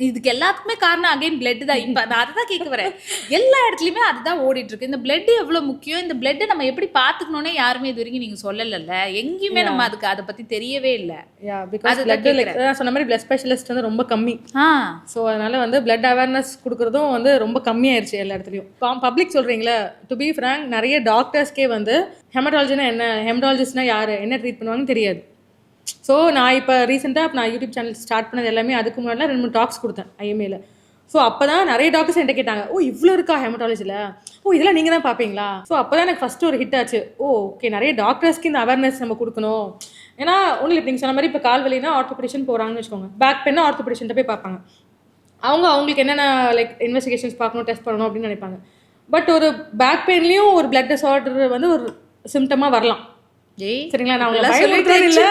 [SPEAKER 2] இதுக்கு எல்லாத்துக்குமே காரணம் அகைன் பிளட் தான். இப்போ நான் அதை தான் கேட்க வரேன், எல்லா இடத்துலையுமே அதுதான் ஓடிட்டு இருக்கு. இந்த பிளட் எவ்வளோ முக்கியம், இந்த பிளட்டை நம்ம எப்படி பார்த்துக்கணும்னே யாருமே இது வரைக்கும் நீங்கள் சொல்லலைல்ல, எங்கேயுமே நம்ம அதுக்கு அதை பற்றி தெரியவே இல்லை.
[SPEAKER 1] சொன்ன மாதிரி பிளட் ஸ்பெஷலிஸ்ட் வந்து ரொம்ப கம்மி. ஸோ அதனால வந்து பிளட் அவேர்னஸ் கொடுக்குறதும் வந்து ரொம்ப கம்மியாயிருச்சு எல்லா இடத்துலையும். பப்ளிக் சொல்கிறீங்களா, டு பி ஃப்ராங்க் நிறைய டாக்டர்ஸ்க்கே வந்து ஹெமடாலஜினா என்ன, ஹெமடாலஜிஸ்ட்னா யார், என்ன ட்ரீட் பண்ணுவாங்கன்னு தெரியாது. ஸோ நான் இப்போ ரீசெண்டாக நான் யூடியூப் சேனல் ஸ்டார்ட் பண்ணது எல்லாமே அதுக்கு முன்னாடிலாம் 2-3 டாக்ஸ் கொடுத்தேன் IMAல. ஸோ அப்போ தான் நிறைய டாக்டர்ஸ் என்கிட்ட கேட்டாங்க, ஓ இவ்வளோ இருக்கா ஹெமடாலஜியில், ஓ இதெல்லாம் நீங்கள் தான் பார்ப்பீங்களா. ஸோ அப்போ தான் எனக்கு ஃபஸ்ட்டு ஒரு ஹிட் ஆச்சு, ஓகே நிறைய டாக்டர்ஸ்க்கு இந்த அவேர்னஸ் நம்ம கொடுக்கணும். ஏன்னா ஒன்றும் இல்லை, நீங்கள் சொன்ன மாதிரி இப்போ கால் வலினா ஆர்த்தோபெடிஷன் போகிறாங்கன்னு வச்சுக்கோங்க, பேக் பென்னா ஆர்த்தோபெடிஷன்ட்ட போய் பார்ப்பாங்க. அவங்களுக்கு என்னென்ன லைக் இன்வெஸ்டிகேஷன்ஸ் பார்க்கணும், டெஸ்ட் பண்ணணும் அப்படின்னு நினைப்பாங்க. பட் ஒரு பேக் பெயின்லேயும் ஒரு பிளட் டிஸார்டர் வந்து ஒரு சிம்டமாக வரலாம். சரிங்களா, நான் உங்களை இல்ல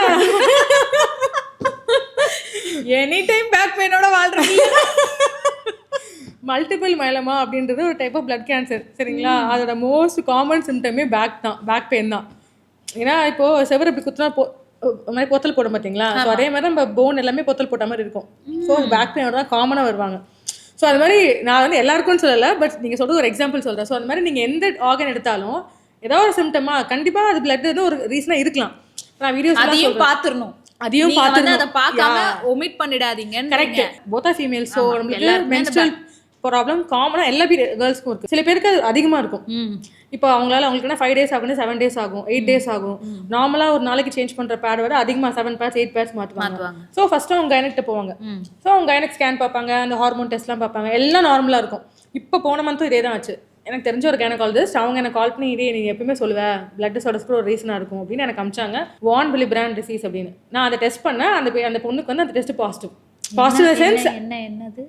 [SPEAKER 1] எனி டைம் பேக் பெயினோட வாழ்றேன். மல்டிபிள் மைலமா அப்படின்றது ஒரு டைப் ஆஃப் பிளட் கேன்சர். சரிங்களா, அதோட மோஸ்ட் காமன் சிம்டமே பேக் தான், பேக் பெயின் தான். ஏன்னா இப்போ செவர் இப்படி குத்துனா மாதிரி பொத்தல் போட மாட்டீங்களா, ஸோ அதே மாதிரி நம்ம போன் எல்லாமே பொத்தல் போட்ட மாதிரி இருக்கும். ஸோ பேக் பெயினோட தான் காமனாக வருவாங்க. ஸோ அது மாதிரி நான் வந்து எல்லாருக்கும் சொல்லலை, பட் நீங்கள் சொல்கிறது ஒரு எக்ஸாம்பிள் சொல்கிறேன். ஸோ அந்த மாதிரி நீங்கள் எந்த ஆர்கன் எடுத்தாலும் ஏதாவது ஒரு சிம்டமா கண்டிப்பாக அது பிளட் வந்து ஒரு ரீசனாக இருக்கலாம். நான் வீடியோஸ்
[SPEAKER 2] அதையும் பார்த்துடணும், அதையும் பார்த்து அதை பார்க்காம ஒமிட் பண்ணிடாதீங்க.
[SPEAKER 1] Correct, both or female. So நம்மளுக்கு மென்ஸ்ட்ரல் ப்ராப்ளம் காமனாக எல்லா கேர்ள்ஸ்க்கும் இருக்குது. சில பேருக்கு அது அதிகமாக இருக்கும். இப்போ அவங்களுக்கு 5 days ஆகும், 7 days ஆகும், 8 days ஆகும். நார்மலாக ஒரு நாளைக்கு சேஞ்ச் பண்ணுற பேட் விட அதிகமாக 7 pads 8 pads மாற்றுவாங்க. ஸோ ஃபர்ஸ்ட்டு அவங்க கைனக்கிட்ட போவாங்க. ஸோ அவங்க கைனக் ஸ்கேன் பார்ப்பாங்க, அந்த ஹார்மோன் டெஸ்ட்லாம் பார்ப்பாங்க, எல்லாம் நார்மலாக இருக்கும். இப்போ போன மந்த்தும் இதே தான் ஆச்சு. எனக்கு தெரிஞ்ச ஒரு கைனகாலஜிஸ்ட் அவங்க எனக்கு கால் பண்ணி, இதே நீங்கள் எப்பயுமே சொல்லுவேன் பிளட் டிஸார்டர்ஸ்க்கு ஒரு ரீசனாக இருக்கும் அப்படின்னு எனக்கு அமிச்சாங்க. வான் வில்லிபிராண்ட் டிசீஸ் அப்படின்னு. நான் அதை டெஸ்ட் பண்ணேன், அந்த பொண்ணுக்கு வந்து அந்த டெஸ்ட் பாசிட்டிவ் சென்ஸ்.
[SPEAKER 2] என்னது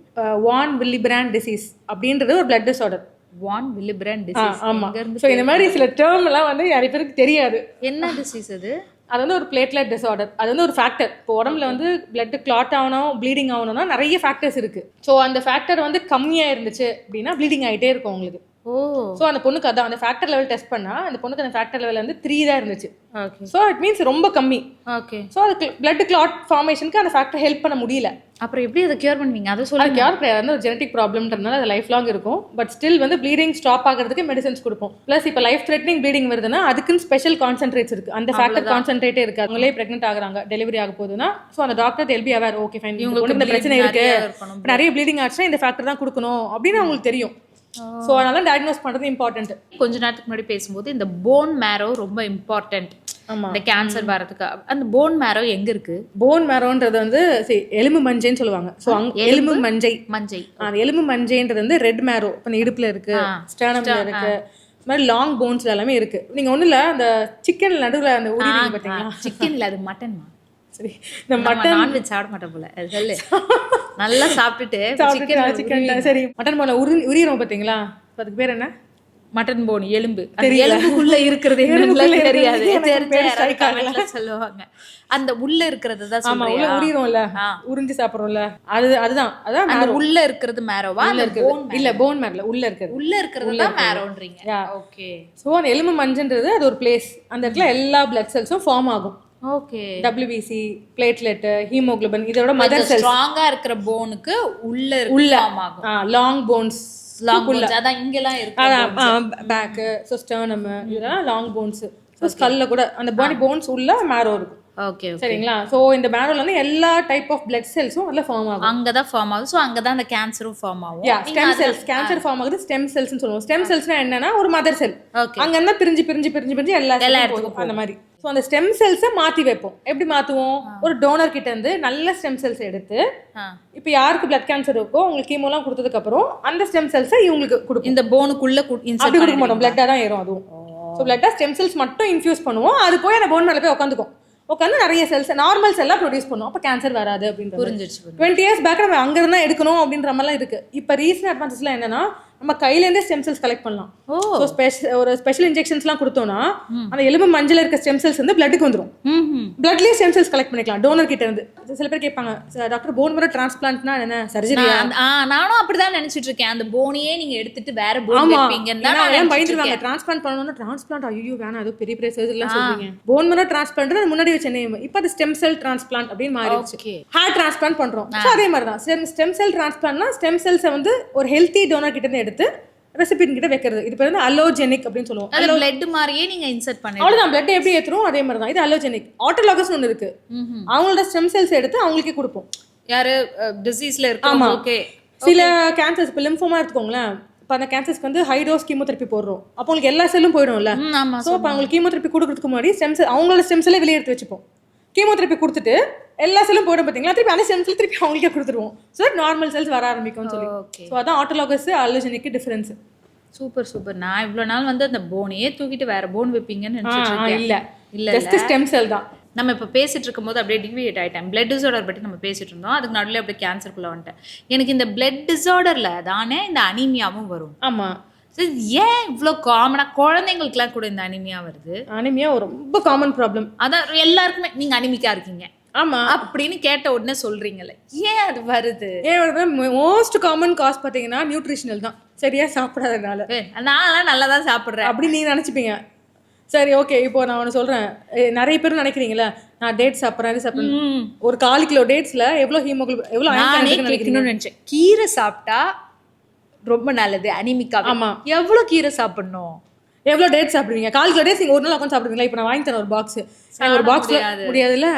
[SPEAKER 1] வான் வில்லிபிராண்ட் டிசீஸ் அப்படின்றது ஒரு பிளட் டிஸார்டர்.
[SPEAKER 2] வான் வில்லிபிராண்ட் டிசீஸ்,
[SPEAKER 1] ஆமா. ஸோ இந்த மாதிரி சில டேர்ம் எல்லாம் வந்து நிறைய பேருக்கு தெரியாது.
[SPEAKER 2] என்ன டிசீஸ் அது?
[SPEAKER 1] அது வந்து ஒரு பிளேட்லெட் டிஸார்டர். அது வந்து ஒரு ஃபேக்டர். இப்போ உடம்புல வந்து பிளட் கிளாட் ஆகணும், ப்ளீடிங் ஆகணும்னா நிறைய ஃபேக்டர்ஸ் இருக்கு. ஸோ அந்த ஃபேக்டர் வந்து கம்மியாக இருந்துச்சு அப்படின்னா ப்ளீடிங் ஆகிட்டே இருக்கும் உங்களுக்கு. ஸோ அந்த பொண்ணுக்கு அதான் அந்த ஃபேக்டர் லெவல் டெஸ்ட் பண்ணா அந்த பொண்ணுக்கு அந்த ஃபேக்டர் லெவல் வந்து 3 தான் இருந்துச்சு.
[SPEAKER 2] ஓகே.
[SPEAKER 1] ஸோ இட் மீன்ஸ் ரொம்ப கம்மி.
[SPEAKER 2] ஓகே.
[SPEAKER 1] ஸோ அதுக்கு பிளட் கிளாட் ஃபார்மேஷனுக்கு அந்த ஃபேக்டர் ஹெல்ப் பண்ண முடியல.
[SPEAKER 2] அப்புறம் எப்படி அதை கியூர் பண்ணுவீங்க? அதை
[SPEAKER 1] அது
[SPEAKER 2] சொல்லுங்க.
[SPEAKER 1] கியூர் கிடையாது, வந்து ஒரு ஜெனடிக் ப்ராப்ளம்ன்றதுனால அது லைஃப் லாங் இருக்கும். பட் ஸ்டில் வந்து ப்ளீடிங் ஸ்டாப் ஆகிறதுக்கு மெடிசன்ஸ் கொடுப்போம். ப்ளஸ் இப்போ லைஃப் த்ரெட்னிங் ப்ளீடிங் வருதுன்னா அதுக்குன்னு ஸ்பெஷல் கான்சென்ட்ரேட்ஸ் இருக்கு. அந்த ஃபேக்டர் கான்சென்ட்ரேட்டே இருக்கு. அவங்களே பிரெக்னென்ட் ஆகுறாங்க, டெலிவரி ஆக போகுதுன்னா ஸோ அந்த doctor tell be aware. Okay fine, இவங்களுக்கு இந்த பிரச்சனை இருக்கு, நிறைய ப்ளீடிங் ஆச்சுன்னா இந்த ஃபேக்டர் தான் கொடுக்கணும் அப்படின்னு அவங்களுக்கு தெரியும். ஸோ அதனால டயக்னோஸ் பண்ணுறது இம்பார்ட்டன்ட்.
[SPEAKER 2] கொஞ்ச நேரத்துக்கு முன்னாடி பேசும்போது இந்த போன் மேரோ ரொம்ப இம்பார்ட்டன்ட் இந்த கேன்சர் வரதுக்கு. அந்த போன் மேரோ எங்க இருக்கு?
[SPEAKER 1] போன் மேரோன்றது வந்து எலும்பு மஞ்சைன்னு சொல்லுவாங்க. ஸோ எலும்பு மஞ்சை அந்த எலும்பு மஞ்சைன்றது வந்து ரெட் மேரோ இப்போ இடுப்புல இருக்கு, ஸ்டர்னம்ல இருக்கு, இந்த மாதிரி லாங் போன்ஸ்ல எல்லாமே இருக்கு. நீங்க ஒண்ணும் இல்ல அந்த சிக்கன் நடுவுல அந்த உரிங்க பாத்தீங்களா?
[SPEAKER 2] சிக்கன் இல்ல, அது மட்டன்மா.
[SPEAKER 1] சரி, இந்த மட்டன்
[SPEAKER 2] நான்வெஜ் சாப்பிட மாட்டேன் போல. சொல்லு. நல்லா சாப்பிட்டுட்டு
[SPEAKER 1] சிக்கன் சரி மட்டன் போன உரியிறோம் பாத்தீங்களா? அதுக்கு பேர் என்ன?
[SPEAKER 2] மட்டன் போன் எலும்பு. எலும்புக்குள்ள இருக்கிறது தெரியாது, சொல்லுவாங்க. அந்த உள்ள இருக்கிறது தான் சொல்றீங்க.
[SPEAKER 1] உரியிறோம்ல, உறிஞ்சி சாப்பிடுறோம்ல, அதுதான்
[SPEAKER 2] அந்த உள்ள இருக்கிறது மேரோவா?
[SPEAKER 1] இல்ல போன் மேரோல உள்ள இருக்கிறது
[SPEAKER 2] தான் மேரோன்றீங்க. ஓகே.
[SPEAKER 1] சோ அந்த எலும்பு மஞ்சன்றது அது ஒரு பிளேஸ். அந்த இடத்துல எல்லா பிளட் செல்ஸும் ஃபார்ம் ஆகும்.
[SPEAKER 2] ஓகே.
[SPEAKER 1] WBC, பிளேட்லெட், ஹீமோகுளோபின், இதோட மதர் செல்ஸ்.
[SPEAKER 2] ஸ்ட்ராங்கா இருக்கிற போனுக்கு உள்ள ஃபார்ம் ஆகும்.
[SPEAKER 1] லாங் போன்ஸ்,
[SPEAKER 2] அதான் இங்கலாம் இருக்கு,
[SPEAKER 1] பேக், சோ ஸ்டர்னம், இதெல்லாம் லாங் போன்ஸ். சோ ஸ்கல்ல கூட அந்த பாடி போன்ஸ் உள்ள மேரோ இருக்கும்.
[SPEAKER 2] ஓகே.
[SPEAKER 1] சரிங்களா? சோ இந்த மேரோல வந்து எல்லா டைப் ஆஃப் பிளட் செல்ஸும் அதுல ஃபார்ம் ஆகும்.
[SPEAKER 2] அங்க தான் ஃபார்ம் ஆகும். சோ அங்க தான் அந்த கேன்சரும் ஃபார்ம் ஆகும்.
[SPEAKER 1] ஸ்டெம் செல்ஸ், கேன்சர் ஃபார்ம் ஆகுது ஸ்டெம் செல்ஸ்னு சொல்லுவோம். ஸ்டெம் செல்ஸ்னா என்னன்னா ஒரு மதர் செல். அங்க என்ன பிரிஞ்சு எல்லா இடத்துக்கும் அந்த மாதிரி. ஸோ அந்த ஸ்டெம் செல்ஸை மாற்றி வைப்போம். எப்படி மாற்றுவோம்? ஒரு டோனர் கிட்ட இருந்து நல்ல ஸ்டெம் செல்ஸ் எடுத்து, இப்போ யாருக்கு பிளட் கேன்சர் இருக்கோ உங்களுக்கு கீமோலாம் கொடுத்ததுக்கு அப்புறம் அந்த ஸ்டெம் செல்ஸை இவங்களுக்கு கொடுக்கும்.
[SPEAKER 2] இந்த போனுக்குள்ள
[SPEAKER 1] அப்படி கொடுக்க மாட்டோம், பிளட்டாக தான் ஏறும் அதுவும். ஸோ பிளட்டாக ஸ்டெம் செல்ஸ் மட்டும் இன்ஃபியூஸ் பண்ணுவோம். அது போய் அந்த போன் மேலே போய் உட்காந்துக்கும். உட்காந்து நிறைய செல்ஸ், நார்மல் செல்லாம் ப்ரொடியூஸ் பண்ணுவோம். அப்போ கேன்சர் வராது அப்படின்னு
[SPEAKER 2] புரிஞ்சிருச்சு.
[SPEAKER 1] 20 years பேக் நம்ம அங்கே இருந்தால் எடுக்கணும் அப்படின்ற மாதிரிலாம் இருக்கு. இப்போ ரீசன்ட் அட்வான்சஸ்லாம் என்னன்னா நம்ம கையிலேருந்தே ஸ்டெம் செல்ஸ் கலெக்ட் பண்ணலாம். ஸோ ஒரு ஸ்பெஷல் இன்ஜெக்ஷன்ஸ்லாம் கொடுத்தோம்னா அந்த எலும்பு மஞ்சள் இருக்க ஸ்டெம் செல்ஸ் வந்து பிளட்டுக்கு வந்துடும். பிளட்லேயே ஸ்டெம் செல்ஸ் கலெக்ட் பண்ணிக்கலாம் டோனர் கிட்ட இருந்து. சில பேர் கேட்பாங்க, டாக்டர் போன் மேரோ டிரான்ஸ்பிளான்ட்னா என்ன, சர்ஜரியா?
[SPEAKER 2] நானும் அப்படிதான் நினைச்சிட்டு இருக்கேன். அந்த போனையே நீங்க எடுத்துட்டு வேற போன் வைப்பீங்கன்னு தான்
[SPEAKER 1] பயந்துருவாங்க. டிரான்ஸ்பிளான்ட் பண்ணணும்னா டிரான்ஸ்பிளான்ட் ஐயோ வேணாம், அது பெரிய பெரிய சர்ஜரிலாம் சொல்றீங்க. போன் மேரோ டிரான்ஸ்பிளான்ட் முன்னாடி வச்ச நேம், இப்போ அது ஸ்டெம் செல் டிரான்ஸ்பிளான்ட் அப்படின்னு மாறிடுச்சு. ஹேர் டிரான்ஸ்பிளான்ட் பண்றோம். ஸோ அதே மாதிரி தான் ஸ்டெம் செல் டிரான்ஸ்பிளான்ட்னா ஸ்டெம் செல்ஸை வந்து ஒரு ஹெல்த்தி டோனர் கிட்ட இருந்து எடுத்து ரெசிபியன்ட் கிட்ட வைக்கிறது. இது பேர் வந்து அலோஜெனிக் அப்படின்னு சொல்லுவோம்.
[SPEAKER 2] அது பிளட் மாதிரியே நீங்க இன்சர்ட் பண்ணி
[SPEAKER 1] அவ்வளவுதான். பிளட் எப்படி ஏத்துறோம் அதே மாதிரி தான் இது அலோஜெனிக். ஆட்டோலாகஸ் ஒன்று இருக்கு, அவங்களோட ஸ்டெம் செல்ஸ் எடுத்து அவங்களுக்கே கொடுப்போம்.
[SPEAKER 2] யாரு டிசீஸ்ல இருக்காங்க. ஓகே.
[SPEAKER 1] சில கேன்சர்ஸ், இப்போ லிம்போமா எடுத்துக்கோங்களேன். இப்போ அந்த கேன்சர்ஸ்க்கு வந்து ஹை டோஸ் கீமோதெரப்பி போடுறோம். அப்போ உங்களுக்கு எல்லா செல்லும் போயிடும்ல. ஸோ இப்போ அவங்களுக்கு கீமோதெரப்பி கொடுக்கறதுக்கு முன்னாடி ஸ்டெம் செல் அவங்களோட ஸ்டெம் செல்லை வெளியே எடுத்து வச்சுப்போம். கீமோதெரப்பி கொடுத்துட்டு எல்லா செல்லும் போயிடும் பார்த்தீங்களா, திருப்பி அந்த ஸ்டெம் செல் திருப்பி அவங்களுக்கே கொடுத்துருவோம். ஸோ நார்மல் செல்ஸ் வர ஆரம்பிக்கும்னு சொல்லி. ஸோ அதான் ஆட்டோலாகஸ் அலோஜெனிக் டிஃபரன்ஸ்.
[SPEAKER 2] சூப்பர். நான் இவ்வளவு நாள் வந்து அந்த போனையே தூக்கிட்டு வேற போன் வைப்பீங்கன்னு நினைச்சிட்டு இருக்கேன். இல்ல
[SPEAKER 1] ஜஸ்ட் ஸ்டெம் செல் தான்.
[SPEAKER 2] நம்ம இப்போ பேசிட்டு இருக்கும்போது அப்படியே டிவியேட் ஆயிட்டேன். பிளட் டிசார்டர் பற்றி நம்ம பேசிட்டு இருந்தோம், அதுக்கு நடுவில் அப்படியே கேன்சருக்குள்ள வந்துட்டேன். எனக்கு இந்த பிளட் டிசார்டர்ல தானே இந்த அனீமியாவும் வரும்.
[SPEAKER 1] ஆமா.
[SPEAKER 2] ஏன் இவ்வளோ காமனாக குழந்தைங்களுக்குலாம் கூட இந்த அனிமியா வருது?
[SPEAKER 1] அனிமியா ரொம்ப காமன் ப்ராப்ளம்.
[SPEAKER 2] அதான் எல்லாருக்குமே நீங்க அனிமிக்கா இருக்கீங்க
[SPEAKER 1] ஆமா
[SPEAKER 2] அப்படின்னு கேட்ட உடனே சொல்றீங்களே, ஏன் அது வருது?
[SPEAKER 1] ஏன் வருது? மோஸ்ட் காமன் காஸ் பார்த்தீங்கன்னா நியூட்ரிஷனல் தான், சரியா சாப்பிடாதனால.
[SPEAKER 2] நான்லாம் நல்லா தான் சாப்பிட்றேன்
[SPEAKER 1] அப்படி நீங்க நினச்சிப்பீங்க. சரி ஓகே, இப்போ நான் ஒன்று சொல்கிறேன். நிறைய பேர் நினைக்கிறீங்களா நான் டேட்ஸ் சாப்பிட்றேன். ஒரு 4 கிலோ டேட்ஸில் எவ்வளோ ஹீமோகுளோபின் எவ்வளோ
[SPEAKER 2] நினைக்கணும்னு நினச்சேன். கீரை சாப்பிட்டா ரொம்ப நல்லது அனிமிக்கா. ஆமா. எவ்வளோ கீரை சாப்பிடணும்,
[SPEAKER 1] எவ்வளோ டேட்ஸ் சாப்பிடுவீங்க? 4 கிலோ டேட்ஸ் நீங்கள் ஒரு நாள் உட்காந்து சாப்பிடுவீங்களா? இப்போ நான் வாங்கி தரேன் ஒரு பாக்ஸ். ஒரு பாக்ஸ் முடியாதுல்ல.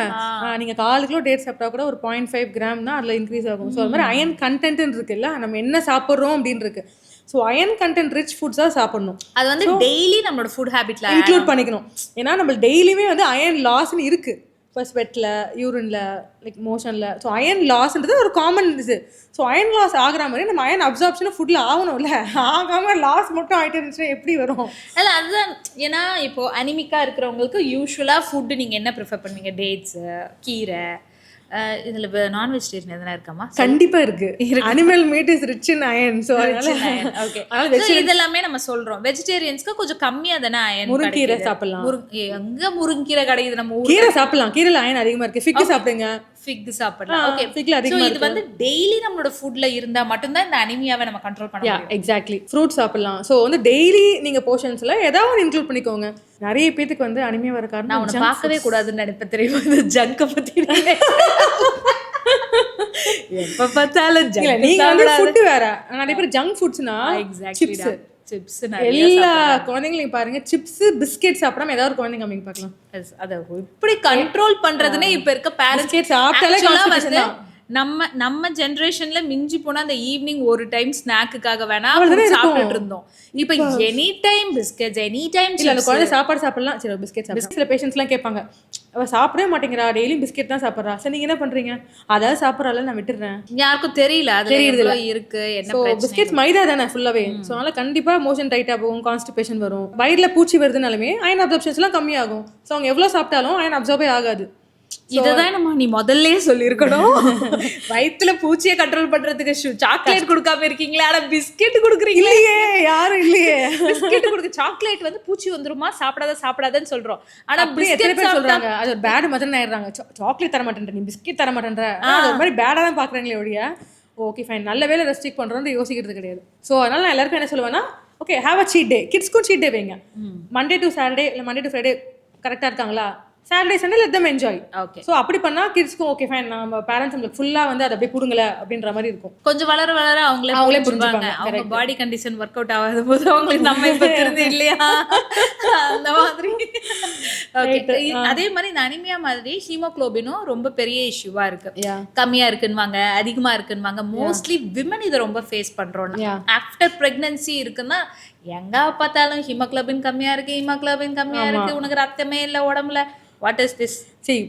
[SPEAKER 1] நீங்கள் 4 கிலோ டேட்ஸ் சாப்பிட்டா கூட ஒரு 0.5 கிராம் தான் அதில் இன்க்ரீஸ் ஆகும். ஸோ அது மாதிரி அயன் கண்டென்ட்னு இருக்குல்ல, நம்ம என்ன சாப்பிட்றோம் அப்படின்னு இருக்கு. ஸோ அயன் கண்டென்ட் ரிச் ஃபுட்ஸாக சாப்பிடணும்.
[SPEAKER 2] அது வந்து டெய்லி நம்மளோட ஃபுட் ஹேபிட்ல
[SPEAKER 1] இன்க்ளூட் பண்ணிக்கணும். ஏன்னா நம்ம டெய்லியுமே வந்து அயன் லாஸ்ன்னு இருக்கு. இப்போ ஸ்வெட்டில், யூரின்ல, லைக் மோஷனில். ஸோ அயன் லாஸ்ன்றது ஒரு காமன் இது. ஸோ அயன் லாஸ் ஆகிற மாதிரி நம்ம அயன் அப்சார்ப்ஷனும் ஃபுட்டில் ஆகணும்ல. ஆகாமல் லாஸ் மட்டும் ஆகிட்டு இருந்துச்சுன்னா எப்படி வரும்?
[SPEAKER 2] இல்லை அதுதான். ஏன்னா இப்போ அனிமிக்காக இருக்கிறவங்களுக்கு யூஸ்வலாக ஃபுட்டு நீங்கள் என்ன ப்ரிஃபர் பண்ணுவீங்க? டேட்ஸு, கீரை, இதுல நான் வெஜிடேரியன் எதனா இருக்காமா?
[SPEAKER 1] கண்டிப்பா இருக்கு. Animal meet is rich in iron. So
[SPEAKER 2] okay, இதெல்லாமே நம்ம சொல்றோம். வெஜிடேரியன்ஸ்க்கு கொஞ்சம் கம்மியா தானே அயர்ன்.
[SPEAKER 1] முருங்கீரை சாப்பிடலாம்.
[SPEAKER 2] எங்க முருங்கீரை கிடைக்குது? நம்ம
[SPEAKER 1] கீரை சாப்பிடலாம். கீரைல அயர்ன் அதிகமா இருக்கு. ஃபிக் சாப்பிடுங்க.
[SPEAKER 2] ஃபிக் சாப்பிடலாம். ஓகே,
[SPEAKER 1] ஃபிக்ல
[SPEAKER 2] சோ
[SPEAKER 1] அதிகமா
[SPEAKER 2] இது வந்து டெய்லி நம்மளோட ஃபுட்ல இருந்தா மட்டும் தான் இந்த அனிமியாவை நம்ம கண்ட்ரோல் பண்ண முடியும்.
[SPEAKER 1] எக்ஸாக்ட்லி. ஃப்ரூட் சாப்பிடலாம். சோ வந்து டெய்லி நீங்க போர்ஷன்ஸ்ல ஏதாவது ஒரு இன்க்ளூட் பண்ணிக்கோங்க. நிறைய பேத்துக்கு வந்து அனிமியா வர காரணம்
[SPEAKER 2] நான் உன்னை பார்க்கவே கூடாதுன்னு நினைப்பேன் தெரியுமா? இந்த ஜங்க பத்தி எப்ப பார்த்தாலும்
[SPEAKER 1] இல்ல, நீங்க வந்து ஃபுட் வேற. நிறைய பேர் ஜங்க் ஃபுட்ஸ்னா சிப்ஸ்
[SPEAKER 2] சிப்ஸ்
[SPEAKER 1] எல்லா குழந்தைங்களையும் பாருங்க, சிப்ஸ் பிஸ்கெட் சாப்பிடாம ஏதாவது ஒரு குழந்தைங்க அமைங்க பார்க்கலாம்.
[SPEAKER 2] அத எப்படி கண்ட்ரோல் பண்றதுன்னே இப்ப இருக்க பேரண்ட்ஸ்
[SPEAKER 1] சாப்பிட்டாலே கான்ஸ்டிபேஷன் தான்.
[SPEAKER 2] நம்ம ஜெனரேஷன்ல மிஞ்சி போனா அந்த ஈவினிங் ஒரு டைம் ஸ்நாக்குக்காக வேணா சாப்பிட்டுட்டு இருந்தோம். இப்ப any time biscuits, any time.
[SPEAKER 1] இல்ல, அந்த குழந்தை சாப்பாடு சாப்பிடலாம், சரி பிஸ்கெட் சாப்பிடலாம். சில பேஷண்ட்ஸ் எல்லாம் கேட்பாங்க, அவ சாப்பிடவே மாட்டேங்கிறா, டெய்லியும் பிஸ்கெட் தான் சாப்பிட்றா, சரி நீங்க என்ன பண்றீங்க? அதாவது சாப்பிட்றால நான் விட்டுறேன்.
[SPEAKER 2] யாருக்கும் தெரியல அது எவ்வளவு இருக்கு என்ன பிரச்சனை.
[SPEAKER 1] பிஸ்கெட்ஸ் மைதா தானே ஃபுல்லாவே. சோ அதனால கண்டிப்பா மோஷன் டைட்டா போகும், கான்ஸ்டிபேஷன் வரும். வயிறுல பூச்சி வருதுனாலுமே அயன் அப்சர்ப்ஷன்ஸ் எல்லாம் கம்மியாகும். சோ அவங்க எவ்வளவு சாப்பிட்டாலும் அயன் அப்சர்பே ஆகாது.
[SPEAKER 2] இததான் நம்ம நீ முதல்ல சொல்லிருக்கணும். வயிற்றுல பூச்சியை கண்ட்ரோல் பண்றதுக்கு சாக்லேட் கொடுக்காம இருக்கீங்களா? ஆனா பிஸ்கெட் கொடுக்குறீங்களே.
[SPEAKER 1] யாரும் இல்லையே.
[SPEAKER 2] பிஸ்கெட் கொடுக்க சாக்லேட் வந்து பூச்சி வந்துருமா, சாப்பிடாதன்னு சொல்றோம். ஆனா
[SPEAKER 1] எத்தனை பேர் சொல்றாங்க அது ஒரு பேட் மாதிரி ஆயிடுறாங்க. சாக்லேட் தர மாட்டேன்ற, நீ பிஸ்கெட் தர மாட்டேன்ற, அது மாதிரி பேடா தான் பாக்குறாங்களே ஒழிய ஓகே ஃபைன் நல்ல வேலை ரெஸ்ட்ரிக்ட் பண்றோம்னு யோசிக்கிறது கிடையாது. ஸோ அதனால நான் எல்லாருக்கும் என்ன சொல்லுவேன்னா, okay have a cheat day. கிட்ஸ்க்கும் சீட் டே வைங்க. மண்டே டு சாட்டர்டே இல்லை மண்டே டு ஃப்ரைடே கரெக்டாக இருக்காங்களா, Saturday Sunday let them enjoy.
[SPEAKER 2] Okay,
[SPEAKER 1] so அப்படி பண்ணா கிட்ஸ்க்கும் ஓகே ஃபைன், நம்ம பேரண்ட்ஸ் நம்மளுக்கு ஃபுல்லா வந்து அதை அப்படியே கொடுங்கல அப்படின்ற மாதிரி இருக்கும்.
[SPEAKER 2] கொஞ்சம் வளர வளர அவங்களே புரிஞ்சுப்பாங்க. அவங்க பாடி கண்டிஷன் ஒர்க் அவுட் ஆகாத போது அவங்களுக்கு நம்ம இப்ப தெரிஞ்சு இல்லையா அந்த மாதிரி. அதே மாதிரி இந்த அனிமியா மாதிரி ஹீமோகுளோபினும் ரொம்ப பெரிய இஷ்யூவா இருக்கு. கம்மியா இருக்குன்னுவாங்க, அதிகமா இருக்குன்னுவாங்க. மோஸ்ட்லி விமன் இதை ரொம்ப ஃபேஸ் பண்றோம். ஆஃப்டர் பிரெக்னன்சி இருக்குன்னா எங்க பார்த்தாலும் ஹீமோகுளோபின் கம்மியா இருக்கு, உனக்கு ரத்தமே இல்லை உடம்புல. What is this?
[SPEAKER 1] சரி,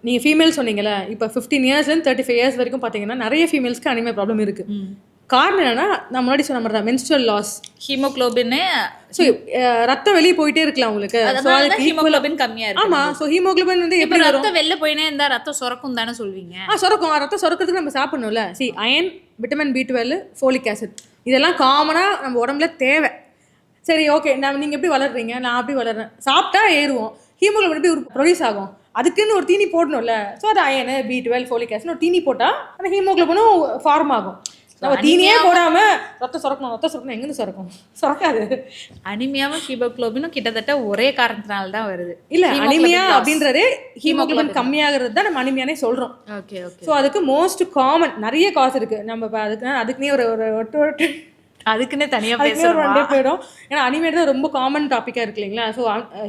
[SPEAKER 1] நீங்கள் ஃபீமேல் சொன்னீங்கல்ல, இப்போ 15 இயர்ஸ்லேருந்து 35 இயர்ஸ் வரைக்கும் பார்த்தீங்கன்னா நிறைய ஃபீமேல்ஸ்க்கு அனிமியா ப்ராப்ளம் இருக்கு. காரணம் என்னன்னா, நான் முன்னாடி சொன்ன மாதிரி தான் மென்ஸ்ட்ரல் லாஸ்.
[SPEAKER 2] ஹீமோகுளோபின்
[SPEAKER 1] ரத்தம் வெளியே போயிட்டே இருக்கலாம் உங்களுக்கு.
[SPEAKER 2] ஹீமோகுளோபின் கம்மியா இருக்கு.
[SPEAKER 1] ஆமா, சோ ஹீமோகுளோபின் வந்து எப்படி
[SPEAKER 2] ரத்தம் வெளில போயினே இருந்தா ரத்தம் சுரக்கும் தானே சொல்வீங்க?
[SPEAKER 1] சுரக்கும். ரத்தம் சுரக்கிறதுக்கு நம்ம சாப்பிடணும்ல. Iron, vitamin B12, folic acid இதெல்லாம் காமனா நம்ம உடம்புல தேவை. சரி ஓகே, நீங்க எப்படி வளர்றீங்க, நான் அப்படி வளர்றேன், சாப்பிட்டா ஏறுவோம். ஹீமோகுளோபின் எப்படி ப்ரொடியூஸ் ஆகும்? அதுக்குன்னு ஒரு தீனி போடணும்ல. ஸோ அது அயனு, B12, ஃபோலிக் ஆசிட் ஒரு தீனி போட்டால் அந்த ஹீமோகுளோபினும் ஃபார்ம் ஆகும். நம்ம தீனியே போடாம ரத்தம் சுரக்கணும் எங்கன்னு சுரக்காது.
[SPEAKER 2] அனிமியாவும் ஹீமோகுளோபினும் கிட்டத்தட்ட ஒரே காரணத்தினால தான் வருது.
[SPEAKER 1] இல்ல, அனிமியா அப்படின்றதே ஹீமோகுளோபின் கம்மியாகிறது தான் நம்ம அனிமியானே சொல்றோம்.
[SPEAKER 2] Okay okay.
[SPEAKER 1] ஸோ அதுக்கு மோஸ்ட் காமன் நிறைய காசு இருக்கு. நம்ம அதுக்குன்னே
[SPEAKER 2] அதுக்குன்னே தனியா
[SPEAKER 1] போயிடும். ஏன்னா அனிமியா தான் ரொம்ப காமன் டாபிக்கா இருக்கு இல்லைங்களா. ஸோ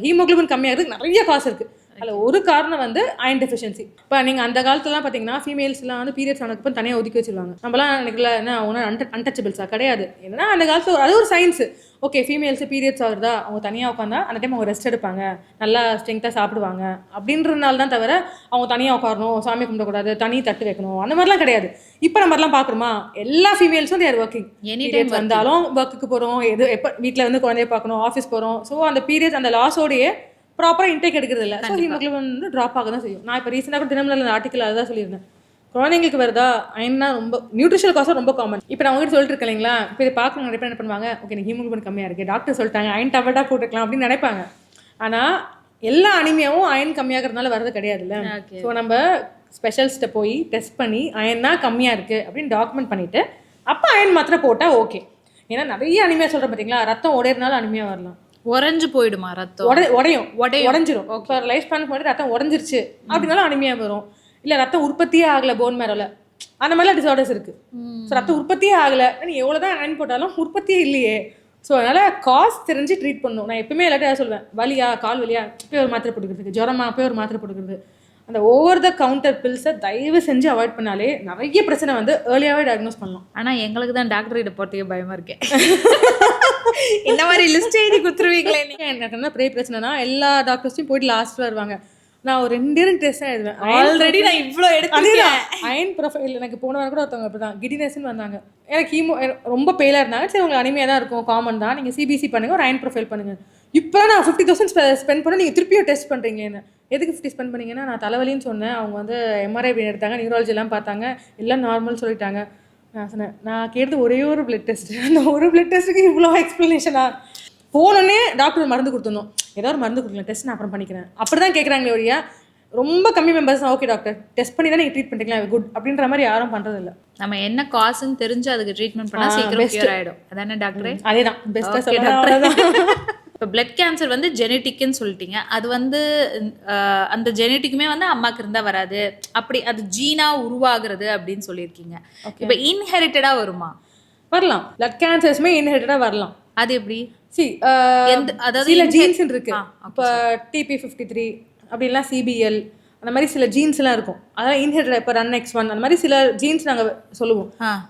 [SPEAKER 1] ஹீமோகுளோபின் கம்மியாகிறதுக்கு நிறைய காசு இருக்கு. அதில் ஒரு காரணம் வந்து அயன் டெஃபிஷியன்சி. இப்போ நீங்கள் அந்த காலத்துலலாம் பார்த்தீங்கன்னா ஃபீமேல்ஸ்லாம் வந்து பீரியட்ஸ் ஆனதுக்கு தனியாக ஒதுக்கி வச்சிருவாங்க. நம்மளாம் நினைக்கல என்ன அவங்க அன்டச்சபிள்ஸா கிடையாது. ஏன்னா அந்த காலத்தில் அது ஒரு சயின்ஸு. ஓகே, ஃபீமேல்ஸ் பீரியட்ஸ் ஆகுறதா அவங்க தனியாக உட்காந்தா அந்த டைம் அவங்க ரெஸ்ட் எடுப்பாங்க, நல்லா ஸ்ட்ரென்த்தாக சாப்பிடுவாங்க அப்படின்றதுனால தான் தவிர அவங்க தனியாக உட்காரணும், சாமி கும்பிடக்கூடாது, தனி தட்டு வைக்கணும் அந்த மாதிரிலாம் கிடையாது. இப்போ நம்ம மாதிரிலாம் பார்க்குறோமா, எல்லா ஃபீமேல்ஸும் தேர் ஒர்க்கிங். எனி டைம் வந்தாலும் ஒர்க்குக்கு போகிறோம், எப்போ வீட்டில் வந்து குழந்தைய பார்க்கணும், ஆஃபீஸ் போகிறோம். ஸோ அந்த பீரியட்ஸ் அந்த லாஸோடையே ப்ராப்பராக இன்டேக் எடுக்கிறது இல்லை. ஸோ ஹீமோகுளோபின் வந்து ட்ராப் ஆக தான் செய்யும். நான் இப்போ ரீசெண்டாக கூட தினமலர் அந்த ஆர்டிக்கல் அதை தான் சொல்லியிருந்தேன். குழந்தைங்களுக்கு வருதா அயன்னா ரொம்ப நியூட்ரிஷனல் காசும் ரொம்ப காமன். இப்போ நான் உங்ககிட்ட சொல்லிட்டு இருக்கேன் இல்லைங்களா, இப்போ இதை பார்க்கணும் நிறைய பேர் என்ன பண்ணுவாங்க, ஓகே எனக்கு ஹீமோகுளோபின் கம்மியாக இருக்குது, டாக்டர் சொல்லிட்டாங்க அயன் டேப்லெட்டாக போட்டுக்கலாம் அப்படின்னு நினைப்பாங்க. ஆனால் எல்லா அனிமியாவும் அயன் கம்மியாகிறதுனால வரது கிடையாது இல்லை. ஸோ நம்ம ஸ்பெஷலிஸ்ட்டை போய் டெஸ்ட் பண்ணி அயன் தான் கம்மியாக இருக்குது அப்படின்னு டாக்குமெண்ட் பண்ணிவிட்டு அப்போ அயன் மாத்திரை போட்டால் ஓகே. ஏன்னா நிறைய அனிமியா சொல்கிறேன் பார்த்தீங்களா, ரத்தம் உடையறதுனால அனிமியா வரலாம்.
[SPEAKER 2] உறைஞ்சு போயிடுமா ரத்தம்?
[SPEAKER 1] உடஞ்சிரும். லைஃப் ஸ்பேனுக்கு முன்னாடி ரத்தம் உடஞ்சிருச்சு அப்படின்னாலும் அனிமியா வரும். இல்லை ரத்தம் உற்பத்தியே ஆகலை போன் மேரோல, அந்த மாதிரிலாம் டிசார்டர்ஸ் இருக்கு. ஸோ ரத்தம் உற்பத்தியே ஆகலை, நீ எவ்வளோதான் அயன் போட்டாலும் உற்பத்தியே இல்லையே. ஸோ அதனால காசு தெரிஞ்சு ட்ரீட் பண்ணணும். நான் எப்பவுமே எல்லாத்தையும் சொல்லுவேன், வலியா கால் வலியா போய் ஒரு மாத்திரை போட்டுக்கிறதுக்கு, ஜுரமா போய் ஒரு மாத்திரை போட்டுக்கிறது. அந்த ஓவர் த கவுண்டர் பில்ஸை தயவு செஞ்சு அவாய்ட் பண்ணாலே நிறைய பிரச்சனை வந்து ஏர்லியாகவே டயக்னோஸ் பண்ணலாம்.
[SPEAKER 2] ஆனால் எங்களுக்கு தான் டாக்டர் கிட்ட போட்டே பயமா இருக்கேன். இந்த மாதிரி லிஸ்ட் எழுதி கொடுத்துருவீங்களே.
[SPEAKER 1] எனக்கு என்ன பெரிய பிரச்சனைனா எல்லா டாக்டர்ஸையும் போயிட்டு லாஸ்ட்ல வருவாங்க. நான் ஒரு 2 டெஸ்ட் தான் எழுதுவேன்.
[SPEAKER 2] ஆல்ரெடி நான் இவ்வளோ எடுத்துருக்கேன்.
[SPEAKER 1] அயன் ப்ரொஃபைல் எனக்கு போன வாரம் கூட ஒருத்தவங்க அப்படி தான் கிடினஸ்ன்னு வந்தாங்க. எனக்கு ரொம்ப பெயிலாக இருந்தாங்க. சரி உங்களுக்கு அனிமையாக தான் இருக்கும், காமன் தான், நீங்கள் சிபிசி பண்ணுங்கள், ஒரு அயன் ப்ரொஃபைல் பண்ணுங்கள். இப்போ நான் 50,000 ஸ்பெண்ட் பண்ண நீங்கள் திருப்பியும் டெஸ்ட் பண்ணுறீங்கன்னு. எதுக்கு 50 ஸ்பெண்ட் பண்ணீங்கன்னா நான் தலைவலின்னு சொன்னேன். அவங்க வந்து எம்ஆர்ஐ எடுத்தாங்க, நியூராலஜிலாம் பார்த்தாங்க, எல்லாம் நார்மல் சொல்லிட்டாங்க. நான் சொன்னேன் நான் கேட்டது ஒரே ஒரு பிளட் டெஸ்ட், அந்த ஒரு பிளட் டெஸ்ட்டுக்கு இவ்வளோ எக்ஸ்ப்ளனேஷனா? போனோடனே டாக்டர் மருந்து கொடுத்துருந்தோம், ஏதாவது ஒரு மருந்து கொடுக்கல, டெஸ்ட் நான் அப்புறம் பண்ணிக்கிறேன் அப்படி தான் கேட்குறாங்களே ஒழியா ரொம்ப கம்மி மெம்பர்ஸ் ஓகே டாக்டர் டெஸ்ட் பண்ணி தான் நீங்கள் ட்ரீட் பண்ணிக்கலாம் குட் அப்படின்ற மாதிரி யாரும் பண்ணுறதில்ல.
[SPEAKER 2] நம்ம என்ன காசுன்னு தெரிஞ்சு அதுக்கு ட்ரீட்மெண்ட் பண்ணால் சீக்கிரம் கியூர் ஆகிடும். அதானே டாக்டரே?
[SPEAKER 1] அதே தான் பெஸ்ட்டாக சொல்லுங்கள்.
[SPEAKER 2] இப்போ பிளட் கேன்சர் வந்து ஜெனட்டிக்னு சொல்லிட்டீங்க. அது வந்து அந்த ஜெனட்டிக்குமே வந்து அம்மாக்கு இருந்தால் வராது, அப்படி அது ஜீனாக உருவாகிறது அப்படின்னு சொல்லியிருக்கீங்க. இப்போ இன்ஹெரிட்டடாக வருமா?
[SPEAKER 1] வரலாம். பிளட் கேன்சர்ஸுமே இன்ஹெரிட்டடாக வரலாம்.
[SPEAKER 2] அது எப்படி?
[SPEAKER 1] அதாவது சில ஜீன்ஸ் இருக்கு. இப்போ TP53 அப்படின்லாம் CBL அந்த மாதிரி சில ஜீன்ஸ்லாம் இருக்கும், அதெல்லாம் இன்ஹெரிட்டட். இப்போ RUNX1 அந்த மாதிரி சில ஜீன்ஸ் நாங்கள் சொல்லுவோம்.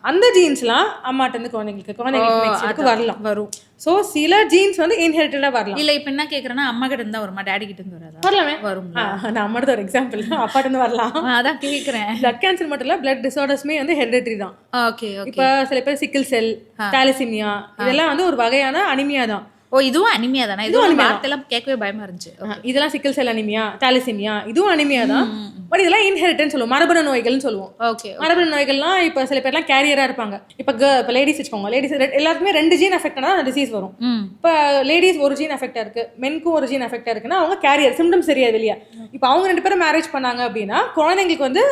[SPEAKER 1] அந்த ஜீன்ஸ்லாம் அம்மாட்டேருந்து குழந்தைங்களுக்கு வரும். ஸோ சில ஜீன்ஸ் வந்து இன்ஹெரிட்டடாக வரலாம்.
[SPEAKER 2] இல்லை இப்போ என்ன கேட்குறேன்னா அம்மா கிட்ட இருந்தால் வருமா, டேடி கிட்ட இருந்து வராதா?
[SPEAKER 1] வரலாமே,
[SPEAKER 2] வரும்.
[SPEAKER 1] நான் அம்மாட்ட ஒரு எக்ஸாம்பிள், அப்பாட்டேருந்து வரலாம்.
[SPEAKER 2] அதான் கேட்குறேன்.
[SPEAKER 1] பிளட் கேன்சர் மட்டும் இல்லை, பிளட் டிசார்டர்ஸ்மே வந்து ஹெரிடிட்டரி தான்.
[SPEAKER 2] ஓகே.
[SPEAKER 1] இப்போ சில பேர் சிக்கிள் செல், தாலசிமியா, இதெல்லாம் வந்து ஒரு வகையான அனிமியா தான்.
[SPEAKER 2] ஓ, இதுவும் அனிமியா தானே? இதுவும் வார்த்தையெல்லாம் கேட்கவே பயமா இருந்துச்சு.
[SPEAKER 1] இதெல்லாம் சிக்கிள் செல் அனிமியா, தாலசிமியா, இதுவும் அனிமியா தான். பட் இதெல்லாம் இன்ஹெரிட்டன்ஸ் சொல்லுவோம், மரபணு நோய்கள்னு சொல்லுவோம்.
[SPEAKER 2] ஓகே.
[SPEAKER 1] மரபணு நோய்கள்லாம் இப்போ சில பேர்லாம் கேரியரா இருப்பாங்க. இப்போ லேடிஸ் வச்சுக்கோங்க, லேடிஸ் எல்லாருக்குமே 2 ஜீன் அஃபெக்ட் ஆனால் அந்த டிசீஸ் வரும். இப்போ லேடிஸ் ஒரு ஜீன் அஃபெக்டா இருக்கு, மென்க்கும் ஒரு ஜீன் அஃபெக்டா இருக்குன்னா அவங்க கேரியர், சிம்டம்ஸ் தெரியாது வெளியே. இப்போ அவங்க 2 பேரும் மேரேஜ் பண்ணாங்க அப்படின்னா குழந்தைங்களுக்கு வந்து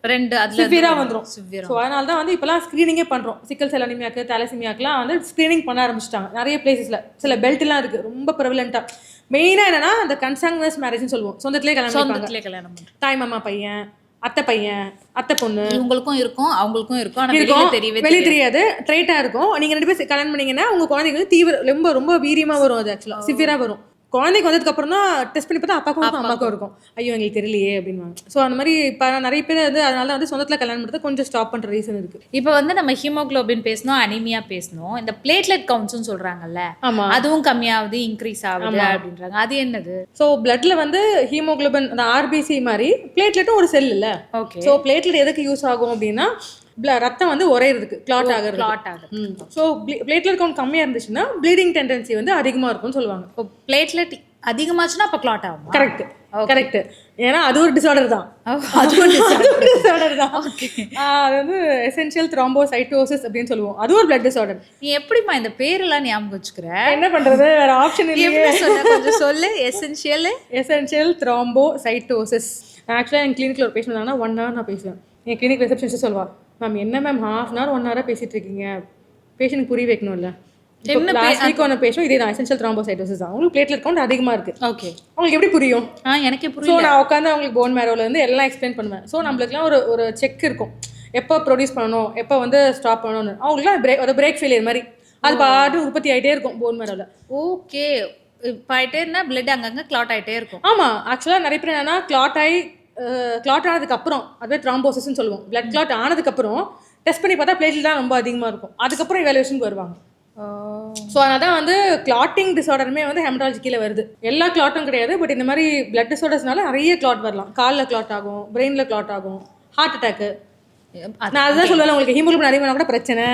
[SPEAKER 2] 2
[SPEAKER 1] சிவியரா வந்துடும். ஸோ அதனால தான் வந்து இப்போலாம் ஸ்க்ரீனிங்கே பண்ணுறோம். சிக்கல் செல் அனிமியாக்கு, தாலசிமியாக்கெலாம் வந்து ஸ்க்ரீனிங் பண்ண ஆரம்பிச்சிட்டாங்க நிறைய பிளேசஸில். சில பெல்ட்லாம் இருக்குது ரொம்ப ப்ரெவலண்ட்டாக. மெயினாக என்னன்னா அந்த கன்சாங்னஸ் மேரேஜ்னு சொல்லுவோம், சொந்தத்திலே கல்யாணம், தாய் மாமா பையன், அத்தை பையன், அத்தை பொண்ணு,
[SPEAKER 2] இவங்களுக்கும் இருக்கும் அவங்களுக்கும் இருக்கும். ஆனால்
[SPEAKER 1] வெளியே தெரியாது, ட்ரைட்டாக இருக்கும். நீங்கள் 2 பேர் கல்யாணம் பண்ணீங்கன்னா உங்கள் குழந்தைங்களுக்கு தீவிர ரொம்ப ரொம்ப வீரியமாக வரும். அது ஆக்சுவலாக சிவியராக வரும். குழந்தைக்கு வந்ததுக்கு அப்புறம் தான் டெஸ்ட் பண்ணி பார்த்தா அப்பாவுக்கும் அம்மாவுக்கும் இருக்கும். ஐயோ எங்களுக்கு தெரியலையே அப்படின்வாங்க. ஸோ அந்த மாதிரி இப்போ நிறைய பேர் வந்து அதனால தான் வந்து சொந்தத்தில் கல்யாணம் பண்ணுறது கொஞ்சம் ஸ்டாப் பண்ணுற ரீசன் இருக்குது.
[SPEAKER 2] இப்போ வந்து நம்ம ஹீமோகுளோபின் பேசணும், அனிமியா பேசணும், இந்த பிளேட்லெட் கவுண்ட்ஸ்னு சொல்கிறாங்கல்ல, அதுவும் கம்மியாகுது இன்க்ரீஸ் ஆகுது அப்படின்றாங்க. அது என்னது?
[SPEAKER 1] ஸோ பிளட்ல வந்து ஹீமோகுளோபின் அந்த RBC மாதிரி பிளேட்லெட்டும் ஒரு செல் இல்லை.
[SPEAKER 2] ஓகே.
[SPEAKER 1] ஸோ பிளேட்லெட் எதுக்கு யூஸ் ஆகும் அப்படின்னா ரத்தம் வந்து உறையிறதுக்கு, கிளாட் ஆகுது. ஸோ பிளேட்லெட் கவுண்ட் கம்மியாக இருந்துச்சுன்னா ப்ளீடிங் டெண்டன்சி வந்து அதிகமாக இருக்கும்னு சொல்லுவாங்க.
[SPEAKER 2] இப்போ பிளேட்லெட் அதிகமாச்சுன்னா அப்போ கிளாட் ஆகும்.
[SPEAKER 1] கரெக்ட். ஏன்னா அது ஒரு டிசார்டர் தான். அது வந்து எசென்ஷியல் த்ரோம்போசைட்டோசிஸ் அப்படின்னு சொல்லுவோம். அது ஒரு பிளட் டிசார்டர்.
[SPEAKER 2] நீ எப்படிமா இந்த பேரெல்லாம் ஞாபகம் வச்சுக்கிற?
[SPEAKER 1] என்ன பண்றது, வேற ஆப்ஷன் இல்லையே.
[SPEAKER 2] கொஞ்சம் சொல்லு. Essential
[SPEAKER 1] thrombocytosis. ஆக்சுவலாக என் கிளினிக்கில் ஒரு பேஷண்ட் வந்தாங்கன்னா 1 hour நான் பேசுவேன். என் கிளினிக் ரிசப்ஷனிஸ்ட் சொல்வா, மேம் என்ன மேம் ½ hour 1 hour பேசிட்டு இருக்கீங்க, பேஷண்ட் புரிய வைக்கணும்ல. பேசும் இதே தான், எசென்ஷியல் த்ரோம்போசைட்டோசிஸ் தான். உங்களுக்கு பிளேட்லெட் கவுண்ட் அதிகமாக இருக்கு. ஓகே, உங்களுக்கு எப்படி புரியும்?
[SPEAKER 2] எனக்கே புரியும்.
[SPEAKER 1] ஸோ நான் உட்காந்து அவங்களுக்கு போன் மேரோல இருந்து எல்லாம் எக்ஸ்பிளைன் பண்ணுவேன். ஸோ நம்மளுக்குலாம் ஒரு செக் இருக்கும், எப்போ ப்ரொடியூஸ் பண்ணணும், எப்போ வந்து ஸ்டாப் பண்ணணும்னு. அவங்களுக்குலாம் பிரேக் ஃபெயிலியர் மாதிரி அது பாட்டு உற்பத்தி ஆகிட்டே இருக்கும் போன் மேரோல.
[SPEAKER 2] ஓகே, போயிட்டே இருந்தால் பிளட் அங்கங்கே கிளாட் ஆகிட்டே இருக்கும்.
[SPEAKER 1] ஆமாம், ஆக்சுவலாக நிறைய பேர் என்னன்னா கிளாட் ஆனதுக்கப்புறம் அதுவே த்ராம்போசிஸ்ன்னு சொல்லுவோம். பிளட் கிளாட் ஆனதுக்கப்புறம் டெஸ்ட் பண்ணி பார்த்தா பிளேட்லெட் தான் ரொம்ப அதிகமாக இருக்கும். அதுக்கப்புறம் இவாலுவேஷனுக்கு வருவாங்க. ஸோ அதனால தான் வந்து கிளாட்டிங் டிசார்டருமே வந்து ஹெமடாலஜி கீழே வருது. எல்லா கிளாட்டும் கிடையாது, பட் இந்த மாதிரி பிளட் டிசார்டர்ஸ்னால நிறைய கிளாட் வரலாம். காலில் கிளாட் ஆகும், பிரெயினில் கிளாட் ஆகும், ஹார்ட் அட்டாக்கு. நான் அதுதான் சொல்லுவேன், உங்களுக்கு ஹீமோகுளோபின் அதிகமாக கூட பிரச்சனை,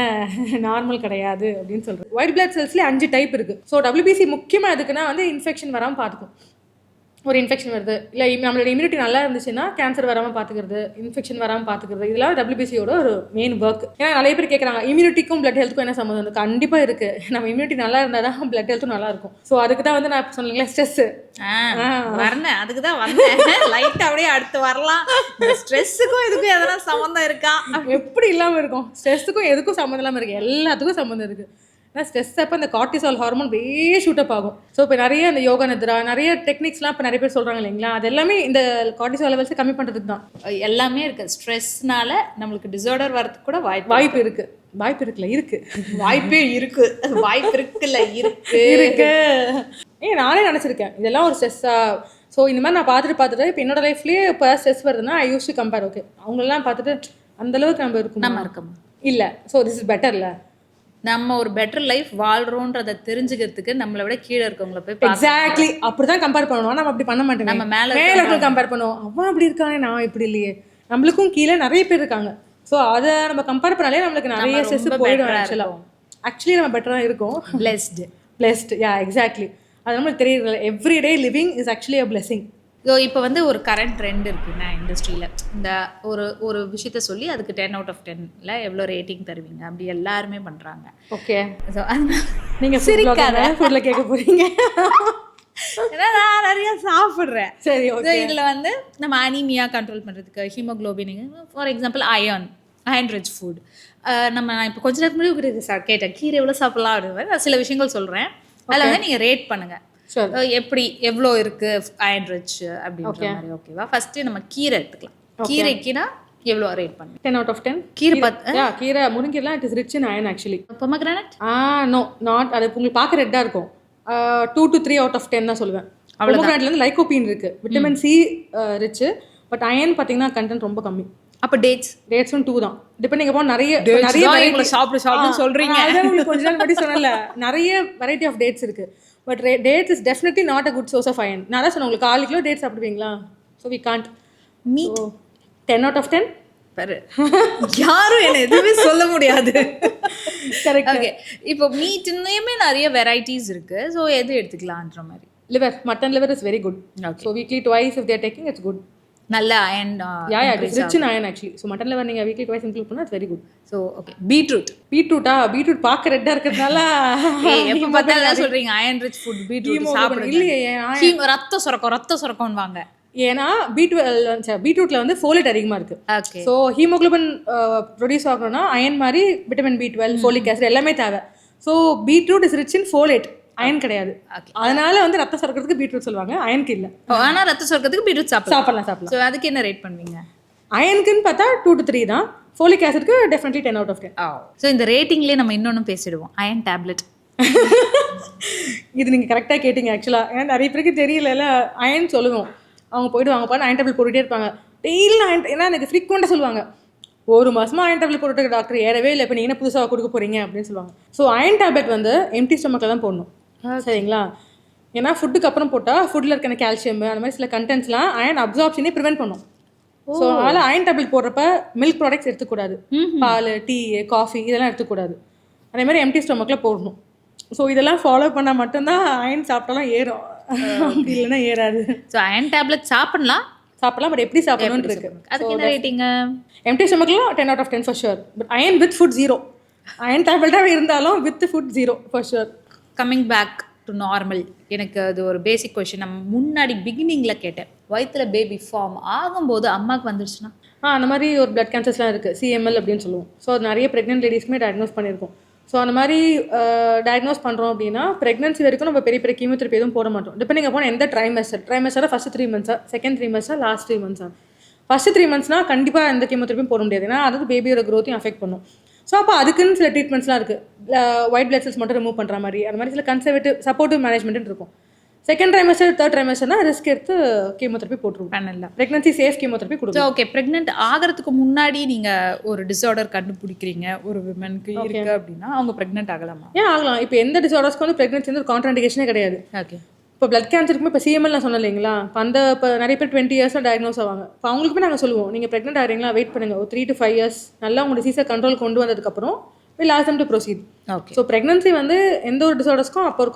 [SPEAKER 1] நார்மல் கிடையாது அப்படின்னு சொல்கிறேன். ஒயிட் பிளட் செல்ஸ்லேயே 5 டைப் இருக்குது. ஸோ WBC முக்கியமாக எதுக்குன்னா வந்து இன்ஃபெக்ஷன் வராமல் பார்த்துக்கும். ஒரு இன்ஃபெக்ஷன் வருது, இல்லை நம்மளோட இம்யூனிட்டி நல்லா இருந்துச்சுன்னா கேன்சர் வராமல் பார்த்துக்கிறது, இன்ஃபெக்ஷன் வராமல் பார்த்துக்கிறது, இதெல்லாம் WBCயோட ஒரு மெயின் ஒர்க். ஏன்னா நிறைய பேர் கேட்குறாங்க இம்யூனிட்டிக்கும் பிளட் ஹெல்த்துக்கும் என்ன சம்மந்தம் இருக்குது. கண்டிப்பாக இருக்குது. நம்ம இம்யூனிட்டி நல்லா இருந்தால் தான் பிளட் ஹெல்த்தும் நல்லா இருக்கும். ஸோ அதுக்கு தான் வந்து நான் சொன்னீங்களா ஸ்ட்ரெஸ்ஸு
[SPEAKER 2] வரேன், அதுக்கு தான் வந்தேன். லைட்டாக அப்படியே அடுத்து வரலாம். ஸ்ட்ரெஸ்ஸுக்கும் இதுக்கும் எதனா சம்மந்தம் இருக்கா?
[SPEAKER 1] எப்படி இல்லாமல் இருக்கும்? ஸ்ட்ரெஸ்ஸுக்கும் எதுக்கும் சம்மந்தம் இல்லாமல் இருக்குது, எல்லாத்துக்கும் சம்மந்தம் இருக்குது. ஏன்னா ஸ்ட்ரெஸ் அப்போ இந்த கார்டிசால் ஹார்மோன் ஷூட்டப் ஆகும். ஸோ இப்போ நிறைய இந்த யோகா நித்ரா நிறைய டெக்னிக்ஸ்லாம் இப்போ நிறைய பேர் சொல்கிறாங்க இல்லைங்களா, அது எல்லாமே இந்த கார்டிசால் லெவல்ஸை கம்மி பண்ணுறதுக்கு தான்.
[SPEAKER 2] எல்லாமே இருக்குது. ஸ்ட்ரெஸ்னால நம்மளுக்கு டிசார்டர் வரதுக்கு கூட வாய்ப்பு இருக்குது.
[SPEAKER 1] வாய்ப்பு இருக்குல்ல,
[SPEAKER 2] வாய்ப்பே இருக்கு. வாய்ப்பு இருக்குல்ல, இருக்கு.
[SPEAKER 1] நானே நினச்சிருக்கேன் இதெல்லாம் ஒரு ஸ்ட்ரெஸ்ஸா. ஸோ இந்த மாதிரி நான் பார்த்துட்டு இப்போ என்னோட லைஃப்லேயே இப்போ ஸ்ட்ரெஸ் வருதுன்னா ஐ யூஸ் டு கம்பேர். ஓகே, அவங்களெல்லாம் பார்த்துட்டு அந்தளவுக்கு நம்ம இருக்கோம் இல்லை, ஸோ திஸ் இஸ் பெட்டர்ல,
[SPEAKER 2] நம்ம ஒரு பெட்டர் லைஃப் வாழ்றோன்றதை தெரிஞ்சுக்கிறதுக்கு நம்மளை விட கீழே இருக்கவங்கள போய்
[SPEAKER 1] எக்ஸாக்ட்லி அப்படிதான் கம்பேர் பண்ணுவோம். நம்ம அப்படி பண்ண மாட்டோம். நம்ம மேலே கம்பேர் பண்ணுவோம், அவன் அப்படி இருக்கானே நான் இப்படி இல்லையே. நம்மளுக்கும் கீழே நிறைய பேர் இருக்காங்க. ஸோ அதை நம்ம கம்பேர் பண்ணாலே நம்மளுக்கு நிறைய ஸ்ட்ரெஸ் போயிடும். ஆக்சுவலி நம்ம பெட்டராக இருக்கும். பிளெஸ்ட் யா, எக்ஸாக்ட்லி. அது நம்மளுக்கு தெரியல. Every day living is actually a blessing.
[SPEAKER 2] So இப்போ வந்து ஒரு கரண்ட் ட்ரெண்ட் இருக்குண்ணா இண்டஸ்ட்ரியில். இந்த ஒரு ஒரு விஷயத்த சொல்லி அதுக்கு 10 out of 10ல எவ்வளோ ரேட்டிங் தருவீங்க? அப்படி எல்லாருமே பண்ணுறாங்க.
[SPEAKER 1] ஓகே,
[SPEAKER 2] ஸோ அதனால
[SPEAKER 1] நீங்கள் சிரிக்காத ஃபுட்டில் கேட்க போகிறீங்க.
[SPEAKER 2] ஏன்னா நான் நிறையா சாப்பிட்றேன்.
[SPEAKER 1] சரி,
[SPEAKER 2] ஸோ
[SPEAKER 1] ஓகே.
[SPEAKER 2] இதில் வந்து நம்ம அனீமியா கண்ட்ரோல் பண்ணுறதுக்கு haemoglobin, for example iron rich food. நான் இப்போ கொஞ்ச நேரத்துக்கு முன்னாடி கேட்டேன் கீரை எவ்வளோ சாப்பிட்லாம் அப்படின்னு. நான் சில விஷயங்கள் சொல்கிறேன், அதில் வந்து நீங்கள் ரேட் பண்ணுங்கள்.
[SPEAKER 1] சரி,
[SPEAKER 2] எப்படி எவ்வளோ இருக்குது அயர்ன் ரிச் அப்படின்ற மாதிரி. ஓகேவா? ஃபஸ்ட்டு நம்ம கீரை எடுத்துக்கலாம். கீரைக்குனா எவ்வளோ ரேட் பண்ணுங்க?
[SPEAKER 1] 10 out of 10.
[SPEAKER 2] கீரை பார்த்து
[SPEAKER 1] கீரை முருங்கைலாம் it is rich in iron actually.
[SPEAKER 2] Pomegranate
[SPEAKER 1] no not. அது உங்களுக்கு பார்க்க ரெட்டாக இருக்கும். 2 to 3 out of 10 தான் சொல்லுவேன். பொமக்ரானட்லேருந்து லைகோபீன் இருக்குது, vitamin C rich. But iron பார்த்தீங்கன்னா கண்டென்ட் ரொம்ப கம்மி.
[SPEAKER 2] அப்போ டேட்ஸும்
[SPEAKER 1] 2 தான். டிபெண்டிங் அப்பான் நிறைய
[SPEAKER 2] சாப்பிட்டு சொல்கிறீங்க.
[SPEAKER 1] கொஞ்ச நாள் பற்றி சொன்னல, நிறைய வெரைட்டி ஆஃப் டேட்ஸ் இருக்கு. But dates is definitely not a good source of iron. நான் தான் சொன்னேன் உங்களுக்கு 4 கிலோ டேட்ஸ் சாப்பிடுவீங்களா? So we can't.
[SPEAKER 2] Meet
[SPEAKER 1] 10 out of 10.
[SPEAKER 2] பாரு, யாரும் என்ன எதுவுமே சொல்ல முடியாது.
[SPEAKER 1] கரெக்ட்.
[SPEAKER 2] ஓகே, இப்போ மீட்லயுமே நிறைய வெரைட்டிஸ் இருக்கு. ஸோ எது எடுத்துக்கலான்ற மாதிரி.
[SPEAKER 1] liver, mutton liver is very good. Okay. So weekly twice if they are taking, it's good.
[SPEAKER 2] நல்ல iron.
[SPEAKER 1] It is rich in iron actually. So mutton liver நீங்க weekly twice include பண்ணா it's very good.
[SPEAKER 2] So okay, beetroot பார்க்க
[SPEAKER 1] ரெட்டா இருக்கிறதுனால
[SPEAKER 2] எப்ப பார்த்தாலும் சொல்றீங்க iron rich food beetroot சாப்பிடுங்க. இல்லையே, ரத்த சுரக்கம்வாங்க.
[SPEAKER 1] ஏன்னா பீட்ரூட்ல வந்து ஃபோலேட் அதிகமா இருக்கு.
[SPEAKER 2] ஓகே.
[SPEAKER 1] ஸோ ஹீமோகுளோபின் ப்ரொடியூஸ் ஆகணும்னா அயன் மாதிரி விட்டமின் B12, ஃபோலிக் ஆசிட் எல்லாமே தேவை. So beetroot is rich in folate, iron கிடையாது. அதனால வந்து ரத்த சுரக்கிறதுக்கு பீட்ரூட் சொல்லுவாங்க, அயனுக்கு இல்லை.
[SPEAKER 2] ஆனால் ரத்த சுரக்கிறதுக்கு பீட்ரூட் சாப்பிடலாம். ஸோ அதுக்கு என்ன ரேட் பண்ணுவீங்க?
[SPEAKER 1] அயனுக்குன்னு பார்த்தா 2 to 3 தான். ஃபோலிக் ஆசிட்க்கு டெஃபினெட்லி 10 out of 10.
[SPEAKER 2] ஸோ இந்த ரேட்டிங்லேயே நம்ம இன்னொன்று பேசிடுவோம், அயன் டேப்லெட்.
[SPEAKER 1] இது நீங்கள் கரெக்டாக கேட்டிங்க ஆக்சுவலாக. ஏன்னா நிறைய பேருக்கு தெரியல, அயன் சொல்லுவோம். அவங்க போய்ட்டு வாங்க பாரு அயன் டேப்லெட் போட்டுகிட்டே இருப்பாங்க டெய்லி. ஏன்னா எனக்கு ஃப்ரீக்வெண்ட்டாக சொல்லுவாங்க, 1 மாதமாக அயன் டேப்லெட் போட்டுட்டு டாக்டர் ஏறவே இல்லை, இப்போ நீங்கள் என்ன புதுசாக கொடுக்க போகிறீங்க அப்படின்னு சொல்லுவாங்க. ஸோ அயன் டேப்லெட் வந்து எம்டி ஸ்டொமக்கில் தான் போடணும், சரிங்களா? ஏன்னா ஃபுட்டுக்கு அப்புறம் போட்டால் ஃபுட்டில் இருக்கிற கால்சியம் அந்த மாதிரி சில கண்டென்ட்ஸ்லாம் அயன் அப்சார்ப்ஷனே ப்ரிவென்ட் பண்ணும். ஸோ அதனால் அயன் டேப்லெட் போடுறப்ப மில்க் ப்ராடக்ட்ஸ் எடுத்துக்கூடாது, பால், டீ, காஃபி இதெல்லாம் எடுத்துக்கூடாது. அதே மாதிரி எம்டி ஸ்டொமக்கில் போடணும். ஸோ இதெல்லாம் ஃபாலோ பண்ணால் மட்டும்தான் அயன் சாப்பிட்டாலும் ஏறும், அப்படி இல்லைன்னா ஏறாது.
[SPEAKER 2] ஸோ அயன் டேப்லெட் சாப்பிடலாம்,
[SPEAKER 1] பட் எப்படி சாப்பிடணும்னு இருக்கு.
[SPEAKER 2] அதுக்கு என்ன ரேட்டிங்?
[SPEAKER 1] எம்டி ஸ்டொமக்கில் 10 out of 10 for sure. But iron with food 0. Iron டேப்லெட்டாக இருந்தாலும் with food 0 for sure.
[SPEAKER 2] Coming back to normal, எனக்கு அது ஒரு பேசிக் கொஸ்டின். நம்ம முன்னாடி பிகினிங்கில் கேட்டேன், வயிற்றுல பேபி ஃபார்ம் ஆகும்போது அம்மாவுக்கு வந்துருச்சுன்னா
[SPEAKER 1] அந்த மாதிரி ஒரு பிளட் கேன்சர்ஸ்லாம் இருக்குது, CML அப்படின்னு சொல்லுவோம். ஸோ நிறைய ப்ரெக்னென்ட் லேடிஸ்க்குமே டயக்னோஸ் பண்ணியிருக்கோம். ஸோ அந்த மாதிரி டயக்னோஸ் பண்ணுறோம் அப்படின்னா ப்ரெக்னன்சி வரைக்கும் நம்ம பெரிய கீமோதெரப்பி எதுவும் போட மாட்டோம். டிபெண்டிங் அப்பான் எந்த ட்ரைமஸ்டராக first 3 months, second 3 months, last 3 months. First 3 monthsனால் கண்டிப்பாக எந்த கீமோதெரப்பியும் போட முடியாது, ஏன்னா அது பேபியோட க்ரோத்தையும் அஃபெக்ட் பண்ணும். ஸோ அப்போ அதுக்குன்னு சில ட்ரீட்மெண்ட்ஸ்லாம் இருக்குது. ஒயிட் பிளட் செல்ஸ் மட்டும் ரிமூவ் பண்ணுற மாதிரி அந்த மாதிரி சில கன்சர்வேட்டிவ் சப்போர்ட்டிவ் மேனேஜ்மெண்ட்னு இருக்கும். செகண்ட் ட்ரைமஸ்டர், தேர்ட் ட்ரைமஸ்டர்னா ரிஸ்க் எடுத்து கீமோதெரப்பி போட்டுருவோம்.
[SPEAKER 2] பண்ணலாம்.
[SPEAKER 1] ப்ரெக்னன்சி சேஃப் கீமோதெரப்பி கொடுக்கும்.
[SPEAKER 2] ஓகே, ப்ரெக்னென்ட் ஆகிறதுக்கு முன்னாடி நீங்கள் ஒரு டிஸார்டர் கண்டுபிடிக்கிறீங்க ஒரு விமனுக்கு இருக்குது அப்படின்னா அவங்க ப்ரெக்னென்ட் ஆகலாமா?
[SPEAKER 1] ஏன் ஆகலாம். இப்போ எந்த டிஸார்டர்ஸ்க்கு வந்து ப்ரெக்னன்சி வந்து ஒரு கான்ட்ராண்டிகேஷனே கிடையாது.
[SPEAKER 2] ஓகே.
[SPEAKER 1] இப்போ பிளட் கேன்சருக்குமே இப்போ CML நான் சொன்னேன் இல்லைங்களா, இப்போ நிறைய பேர் 20 yearsல டயக்னோஸ் ஆவாங்க. இப்போ அவங்களுக்குமே நாங்கள் சொல்லுவோம், நீங்கள் ப்ரெக்னென்ட் ஆகிறீங்களா, வெயிட் பண்ணுங்கள், ஒரு 3 to 5 years நல்லா உங்கள் டிசீஸை கண்ட்ரோல் கொண்டு வந்ததுக்கப்புறம் will ask them to proceed.
[SPEAKER 2] Okay.
[SPEAKER 1] So pregnancy வந்து எந்த ஒரு டிஸார்டர்ஸ்க்கும் அப்போ ஒரு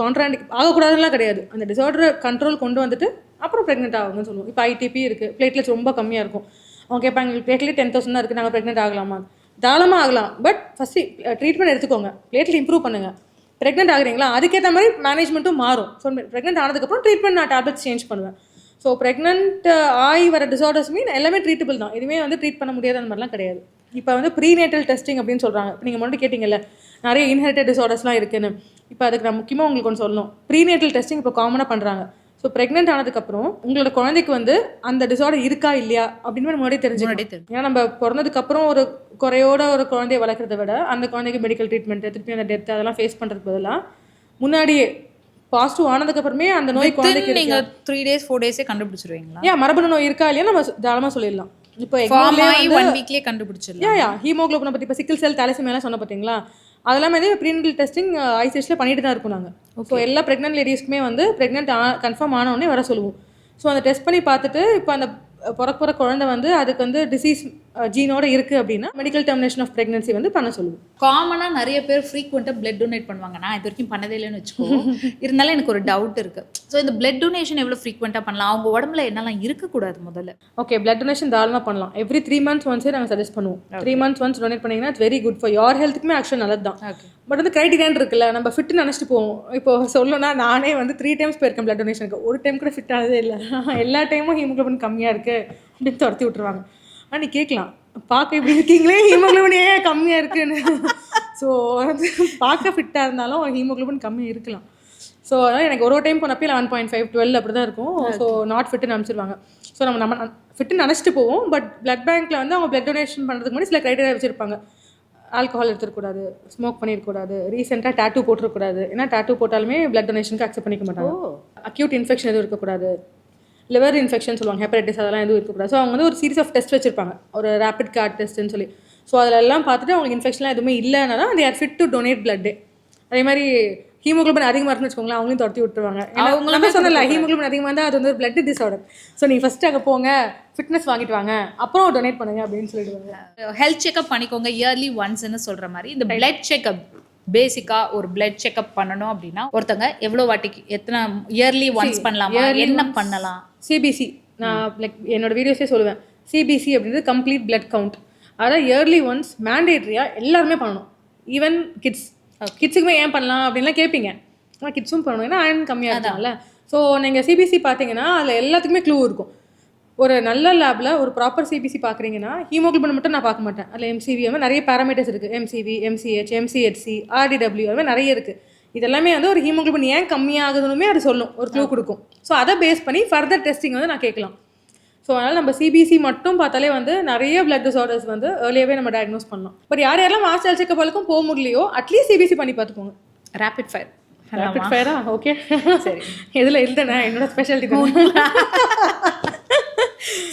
[SPEAKER 1] ஆகக்கூடாதுலாம் கிடையாது. அந்த டிஸார்டரை கண்ட்ரோல் கொண்டு வந்துட்டு அப்புறம் ப்ரெக்னென்ட் ஆகுங்கன்னு சொல்லுவோம். இப்போ ITP இருக்குது, பிளேட்லெட்ஸ் ரொம்ப கம்மியாக இருக்கும். அவங்க கேட்பாங்க எங்களுக்கு பிளேட்லெட் 10,000 தான் இருக்குது, நாங்கள் ப்ரெக்னென்ட் ஆகலாமா? தாராளமாக ஆகலாம். பட் ஃபஸ்ட்டு ட்ரீட்மெண்ட் எடுத்துக்கோங்க, பிளேட்லெட் இம்ப்ரூவ் பண்ணுங்கள். ப்ரெக்னென்ட் ஆகுறீங்களா, அதுக்கேற்ற மாதிரி மேனேஜ்மெண்ட்டும் மாறும். ஸோ ப்ரெக்னென்ட் ஆனதுக்கப்புறம் ட்ரீட்மெண்ட் நான் டேப்லெட்ஸ் சேஞ்ச் பண்ணுவேன். ஸோ ப்ரெக்னென்ட் ஆகி வர டிஸார்டர்ஸுமே எல்லாமே ட்ரீட்டபிள் தான், எதுவுமே வந்து ட்ரீட் பண்ண முடியாத அந்த மாதிரிலாம் கிடையாது. இப்போ வந்து ப்ரீநேட்டல் டெஸ்டிங் அப்படின்னு சொல்கிறாங்க. இப்போ நீங்கள் முன்னாடி கேட்டிங்கல்ல நிறைய இன்ஹெரிட்டட் டிஸார்டர்ஸ்லாம் இருக்குன்னு. இப்போ அதுக்கு நான் முக்கியமாக உங்களுக்கு ஒன்று சொல்லணும். ப்ரீநேட்டல் டெஸ்டிங் இப்போ காமனாக பண்ணுறாங்க. ஸோ ப்ரெக்னென்ட் ஆனதுக்கப்புறம் உங்களோட குழந்தைக்கு வந்து அந்த டிஸார்டர் இருக்கா இல்லையா அப்படின்னு முன்னாடியே தெரிஞ்சுக்கணும். ஏன்னா நம்ம பிறந்ததுக்கப்புறம் ஒரு குறையோட ஒரு குழந்தைய வளர்க்குறத விட அந்த குழந்தைக்கு மெடிக்கல் ட்ரீட்மெண்ட் திருப்பி அந்த டெத் அதெல்லாம் ஃபேஸ் பண்ணுறதுக்கு பதிலாக முன்னாடியே பாசிட்டிவ் ஆனதுக்கப்புறமே அந்த நோய் குழந்தைக்கு
[SPEAKER 2] நீங்கள் 3 days 4 days கண்டுபிடிச்சிருவீங்களா?
[SPEAKER 1] ஏன் மரபணு நோய் இருக்கா இல்லையா நம்ம தாராளமாக சொல்லிடலாம். இப்போ
[SPEAKER 2] 1 weekலேயே கண்டுபிடிச்சிடலாம்.
[SPEAKER 1] ஹீமோகுளோபினை பற்றி இப்போ சிக்கிள் செல் தலசீமியாலாம் சொன்ன பார்த்தீங்களா, அதெல்லாம் வந்து ப்ரீனட்டல் டெஸ்டிங் ஐசிஎஸ்ல பண்ணிட்டு தான் இருக்கும் நாங்கள். ஸோ எல்லா ப்ரெக்னென்ட் லேடிஸ்க்குமே வந்து ப்ரெக்னென்ட் கன்ஃபார்ம் ஆனவுடனே வர சொல்லுவோம். ஸோ அந்த டெஸ்ட் பண்ணி பார்த்துட்டு இப்போ அந்த பிறக்கிற குழந்தை வந்து அதுக்கு வந்து டிசீஸ் ஜீனோட இருக்குது அப்படின்னா மெடிக்கல் டெர்மினேஷன் ஆஃப் ப்ரெக்னன்சி வந்து பண்ண சொல்லுவோம்.
[SPEAKER 2] காமனாக நிறைய பேர் ஃப்ரீக்வெண்ட்டாக பிளட் டொனேட் பண்ணுவாங்க. நான் இது வரைக்கும் பண்ணதே இல்லைன்னு வச்சுக்கோ. இருந்தாலும் எனக்கு ஒரு டவுட் இருக்குது. ஸோ இந்த பிளட் டொனேஷன் எவ்வளோ ஃப்ரீக்வெண்ட்டாக பண்ணலாம், அவங்க உடம்புல என்னெல்லாம் இருக்கக்கூடாது முதல்ல?
[SPEAKER 1] ஓகே, பிளட் டொனேஷன் தாராளமாக பண்ணலாம். எவ்ரி 3 months ஒன்ஸே நாங்கள் சஜஸ்ட் பண்ணுவோம். 3 months ஒன்ஸ் டொனேட் பண்ணிங்கன்னா it's very good for your ஹெல்த்துக்குமே ஆக்சுவலாக நல்லது தான். பட் வந்து கிரைட்டீரியான் இருக்குல்ல, நம்ம ஃபிட்டு நினச்சிட்டு போவோம். இப்போ சொல்லணும்னா நானே வந்து 3 times போயிருக்கேன் பிளட் டொனேஷனுக்கு. ஒரு டைம் கூட ஃபிட் ஆனதே இல்லை. எல்லா டைமும் ஹீமோகுளோபின் கம்மியாக இருக்குது அப்படின்னு துரத்தி விட்டுருவாங்க. ஆனால் நீ கேட்கலாம், பார்க்க இப்படி இருக்கீங்களே ஹீமோகுளோபின் ஏன் கம்மியாக இருக்குன்னு. ஸோ வந்து பார்க்க ஃபிட்டாக இருந்தாலும் ஹீமோகுளோபின் கம்மியாக இருக்கலாம். ஸோ அதனால் எனக்கு ஒரு டைம் போனப்போ 11.5 12 அப்படி தான் இருக்கும். ஸோ நாட் ஃபிட்டுன்னு அனுப்பிச்சிருவாங்க. ஸோ நம்ம ஃபிட்டுன்னு நினச்சிட்டு போவோம். பட் பிளட் பேங்க்கில் வந்து அவங்க பிளட் டொனேஷன் பண்ணுறதுக்கு முன்னாடி சில க்ரைட்டீரியா வச்சுருப்பாங்க. ஆல்கஹால் எடுத்துருக்கூடாது, ஸ்மோக் பண்ணியிருக்கூடாது, ரீசெண்டாக டேட்டூ போட்டிருக்கூடாது. ஏன்னா டேட்டூ போட்டாலுமே பிளட் டொனேஷனுக்கு அக்செப்ட் பண்ணிக்க மாட்டாங்க. அக்யூட் இன்ஃபெக்ஷன் எதுவும் இருக்கக்கூடாது, லிவர் இன்ஃபெக்ஷன் சொல்லுவாங்க, ஹெப்படைட்டிஸ் அதெல்லாம் எதுவும் இருக்கக்கூடாது. ஸோ அவங்க வந்து ஒரு சீரிஸ் ஆஃப் டெஸ்ட் வச்சிருப்பாங்க, ஒரு ரேபிட் கார்ட் டெஸ்ட்னு சொல்லி. ஸோ அதில் எல்லாம் பார்த்துட்டு அவங்களுக்கு இன்ஃபெக்ஷன்லாம் எதுவுமே இல்லைன்னா தான் they are fit to donate blood. அதே மாதிரி ஹீமோகுளோபின் அதிகமாக இருக்குன்னு வச்சுக்கோங்களேன், அவங்களையும் துரத்தி விட்டுருவாங்க. அவங்க சொன்னல ஹீமோகுளோபின் அதிகமாக இருந்தால் அது வந்து ஒரு பிளட் டிஸார்டர். ஸோ நீங்கள் ஃபஸ்ட்டு அங்கே போங்க, ஃபிட்னஸ் வாங்கிட்டு வாங்க, அப்புறம் டொனேட் பண்ணுங்க அப்படின்னு சொல்லிடுவாங்க.
[SPEAKER 2] ஹெல்த் செக்அப் பண்ணிக்கோங்க இயர்லி ஒன்ஸ்ன்னு சொல்கிற மாதிரி. இந்த பிளட் செக்அப் பேசிக்காக ஒரு பிளட் செக்அப் பண்ணணும் அப்படின்னா ஒருத்தங்க எவ்வளோ வாட்டிக்கு எத்தனை இயர்லி ஒன்ஸ் பண்ணலாமா, என்ன பண்ணலாம்?
[SPEAKER 1] சிபிசி நான் லைக் என்னோட வீடியோஸே சொல்லுவேன். சிபிசி அப்படின்றது கம்ப்ளீட் பிளட் கவுண்ட். அதாவது இயர்லி ஒன்ஸ் மேண்டேட்ரியாக எல்லாருமே பண்ணணும். ஈவன் கிட்ஸுக்குமே ஏன் பண்ணலாம் அப்படின்லாம் கேட்பீங்க. ஆனால் கிட்ஸும் பண்ணணும், ஏன்னா அயன் கம்மியாக இருந்தால. ஸோ நீங்கள் சிபிசி பார்த்தீங்கன்னா அதில் எல்லாத்துக்குமே க்ளூ இருக்கும். ஒரு நல்ல லேபில் ஒரு ப்ராப்பர் சிபிசி பார்க்குறீங்கன்னா ஹீமோகுளோபின் மட்டும் நான் பார்க்க மாட்டேன். அதில் எம்சிவி அது நிறைய பேராமீட்டர்ஸ் இருக்குது. எம்சிவி, எம்சிஹெச், எம்சிஹெச்சி, ஆர்டிடபிள்யூ அது மாதிரி நிறைய இருக்குது. இதெல்லாமே வந்து ஒரு ஹீமோகுளோபின் ஏன் கம்மியாகுதுன்னு அது சொல்லும், ஒரு க்ளூ கொடுக்கும். ஸோ அதை பேஸ் பண்ணி ஃபர்தர் டெஸ்டிங் வந்து நான் கேட்கலாம். ஸோ அதனால் நம்ம சிபிசி மட்டும் பார்த்தாலே வந்து நிறைய பிளட் டிஸார்டர்ஸ் வந்து ஏர்லியாகவே நம்ம டயக்னோஸ் பண்ணலாம். பட் யாரெல்லாம் மாஸ்டர் செக்கப்புக்கும் போக முடியலையோ அட்லீஸ்ட் சிபிசி பண்ணி பார்த்துக்கோங்க.
[SPEAKER 2] ரேபிட் ஃபயர்
[SPEAKER 1] ஓகே சரி. இதில் இல்லைண்ணா என்னோட ஸ்பெஷாலிட்டி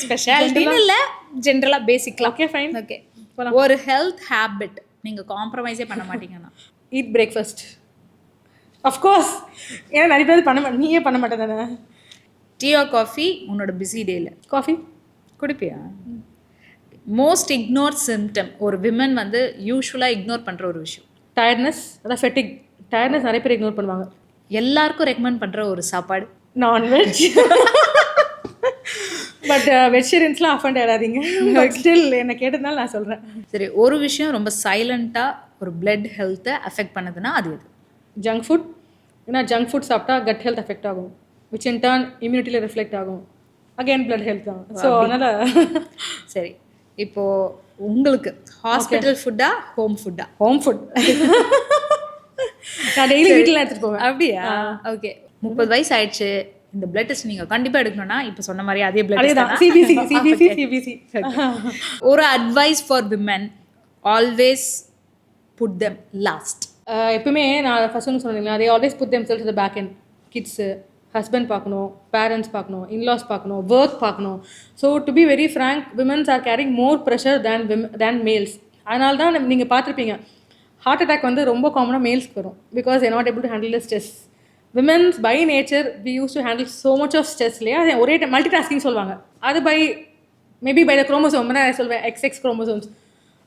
[SPEAKER 2] ஸ்பெஷாலிட்டின்னு இல்லை, ஜென்ரலாக பேசிக்கலாம்.
[SPEAKER 1] Okay fine.
[SPEAKER 2] ஓகே, ஒரு ஹெல்த் ஹேபிட் நீங்கள் காம்ப்ரமைஸே பண்ண மாட்டீங்கன்னா
[SPEAKER 1] ஈட் பிரேக்ஃபாஸ்ட். அஃப்கோர்ஸ், ஏன்னா நிறைய பேர் பண்ண மாட்டேன், நீயே பண்ண மாட்டேன் தானே.
[SPEAKER 2] டீ ஆர் காஃபி உன்னோட பிஸி டேயில்?
[SPEAKER 1] காஃபி
[SPEAKER 2] குடிப்பியா? மோஸ்ட் இக்னோர் சிம்டம் ஒரு விமன் வந்து யூஸ்வலாக இக்னோர் பண்ணுற ஒரு விஷயம்?
[SPEAKER 1] டயர்ட்னஸ். அதான் ஃபெட்டிக். டயர்ட்னஸ் நிறைய பேர் இக்னோர் பண்ணுவாங்க.
[SPEAKER 2] எல்லாருக்கும் ரெக்கமெண்ட் பண்ணுற ஒரு சாப்பாடு?
[SPEAKER 1] நான்வெஜ். பட் வெஜிடேரியன்ஸ்லாம் அஃபண்ட் ஆடாதீங்க. ஸ்டில் என்னை கேட்டதுனால நான் சொல்கிறேன்.
[SPEAKER 2] சரி, ஒரு விஷயம் ரொம்ப சைலண்ட்டாக ஒரு பிளட் ஹெல்த்தை அஃபெக்ட் பண்ணுதுன்னா அது எது?
[SPEAKER 1] Junk food. ஏன்னா ஜங்க் ஃபுட் சாப்பிட்டா கட் ஹெல்த் அஃபெக்ட் ஆகும், விச் இன் டர்ன் இம்யூனிட்டியில் ரிஃப்ளெக்ட் ஆகும், அகெயின் பிளட் ஹெல்த் தான். ஸோ அதனால்
[SPEAKER 2] சரி, இப்போது உங்களுக்கு ஹாஸ்பிட்டல் ஃபுட்டா ஹோம் ஃபுட்டா?
[SPEAKER 1] Home food. நான் டெய்லி வீட்டில் எடுத்துகிட்டு போவேன்.
[SPEAKER 2] அப்படியா? ஓகே, 30 வயசு ஆயிடுச்சு, இந்த பிளட் டெஸ்ட் நீங்கள் கண்டிப்பாக எடுக்கணும்னா இப்போ சொன்ன மாதிரி அதே பிளட்
[SPEAKER 1] தான் சிபிசி. CBC CBC.
[SPEAKER 2] ஒரு advice for women, always put them last.
[SPEAKER 1] எப்பவுமே நான் ஃபர்ஸ்ட் சொன்னீங்களா, அதே always put them selves the back end. Kids, husband பார்க்கணும், பேரண்ட்ஸ் பார்க்கணும், இன்லாஸ் பார்க்கணும், ஒர்க் பார்க்கணும். So to be very frank, womens are carrying more pressure than males. அதனால தான் நீங்கள் பார்த்துருப்பீங்க ஹார்ட் அட்டாக் வந்து ரொம்ப காமனாக மேல்ஸ்க்கு வரும். Because they're not able to handle the stress. Womens by nature we use to handle so much of stress இல்லையா. அது ஒரே டைம் மல்டி டாஸ்கிங் சொல்லுவாங்க. அது மேபி பை த குரோமோசோம் நான் சொல்வேன், எக்ஸ்எக்ஸ் குரோமோசோம்ஸ்.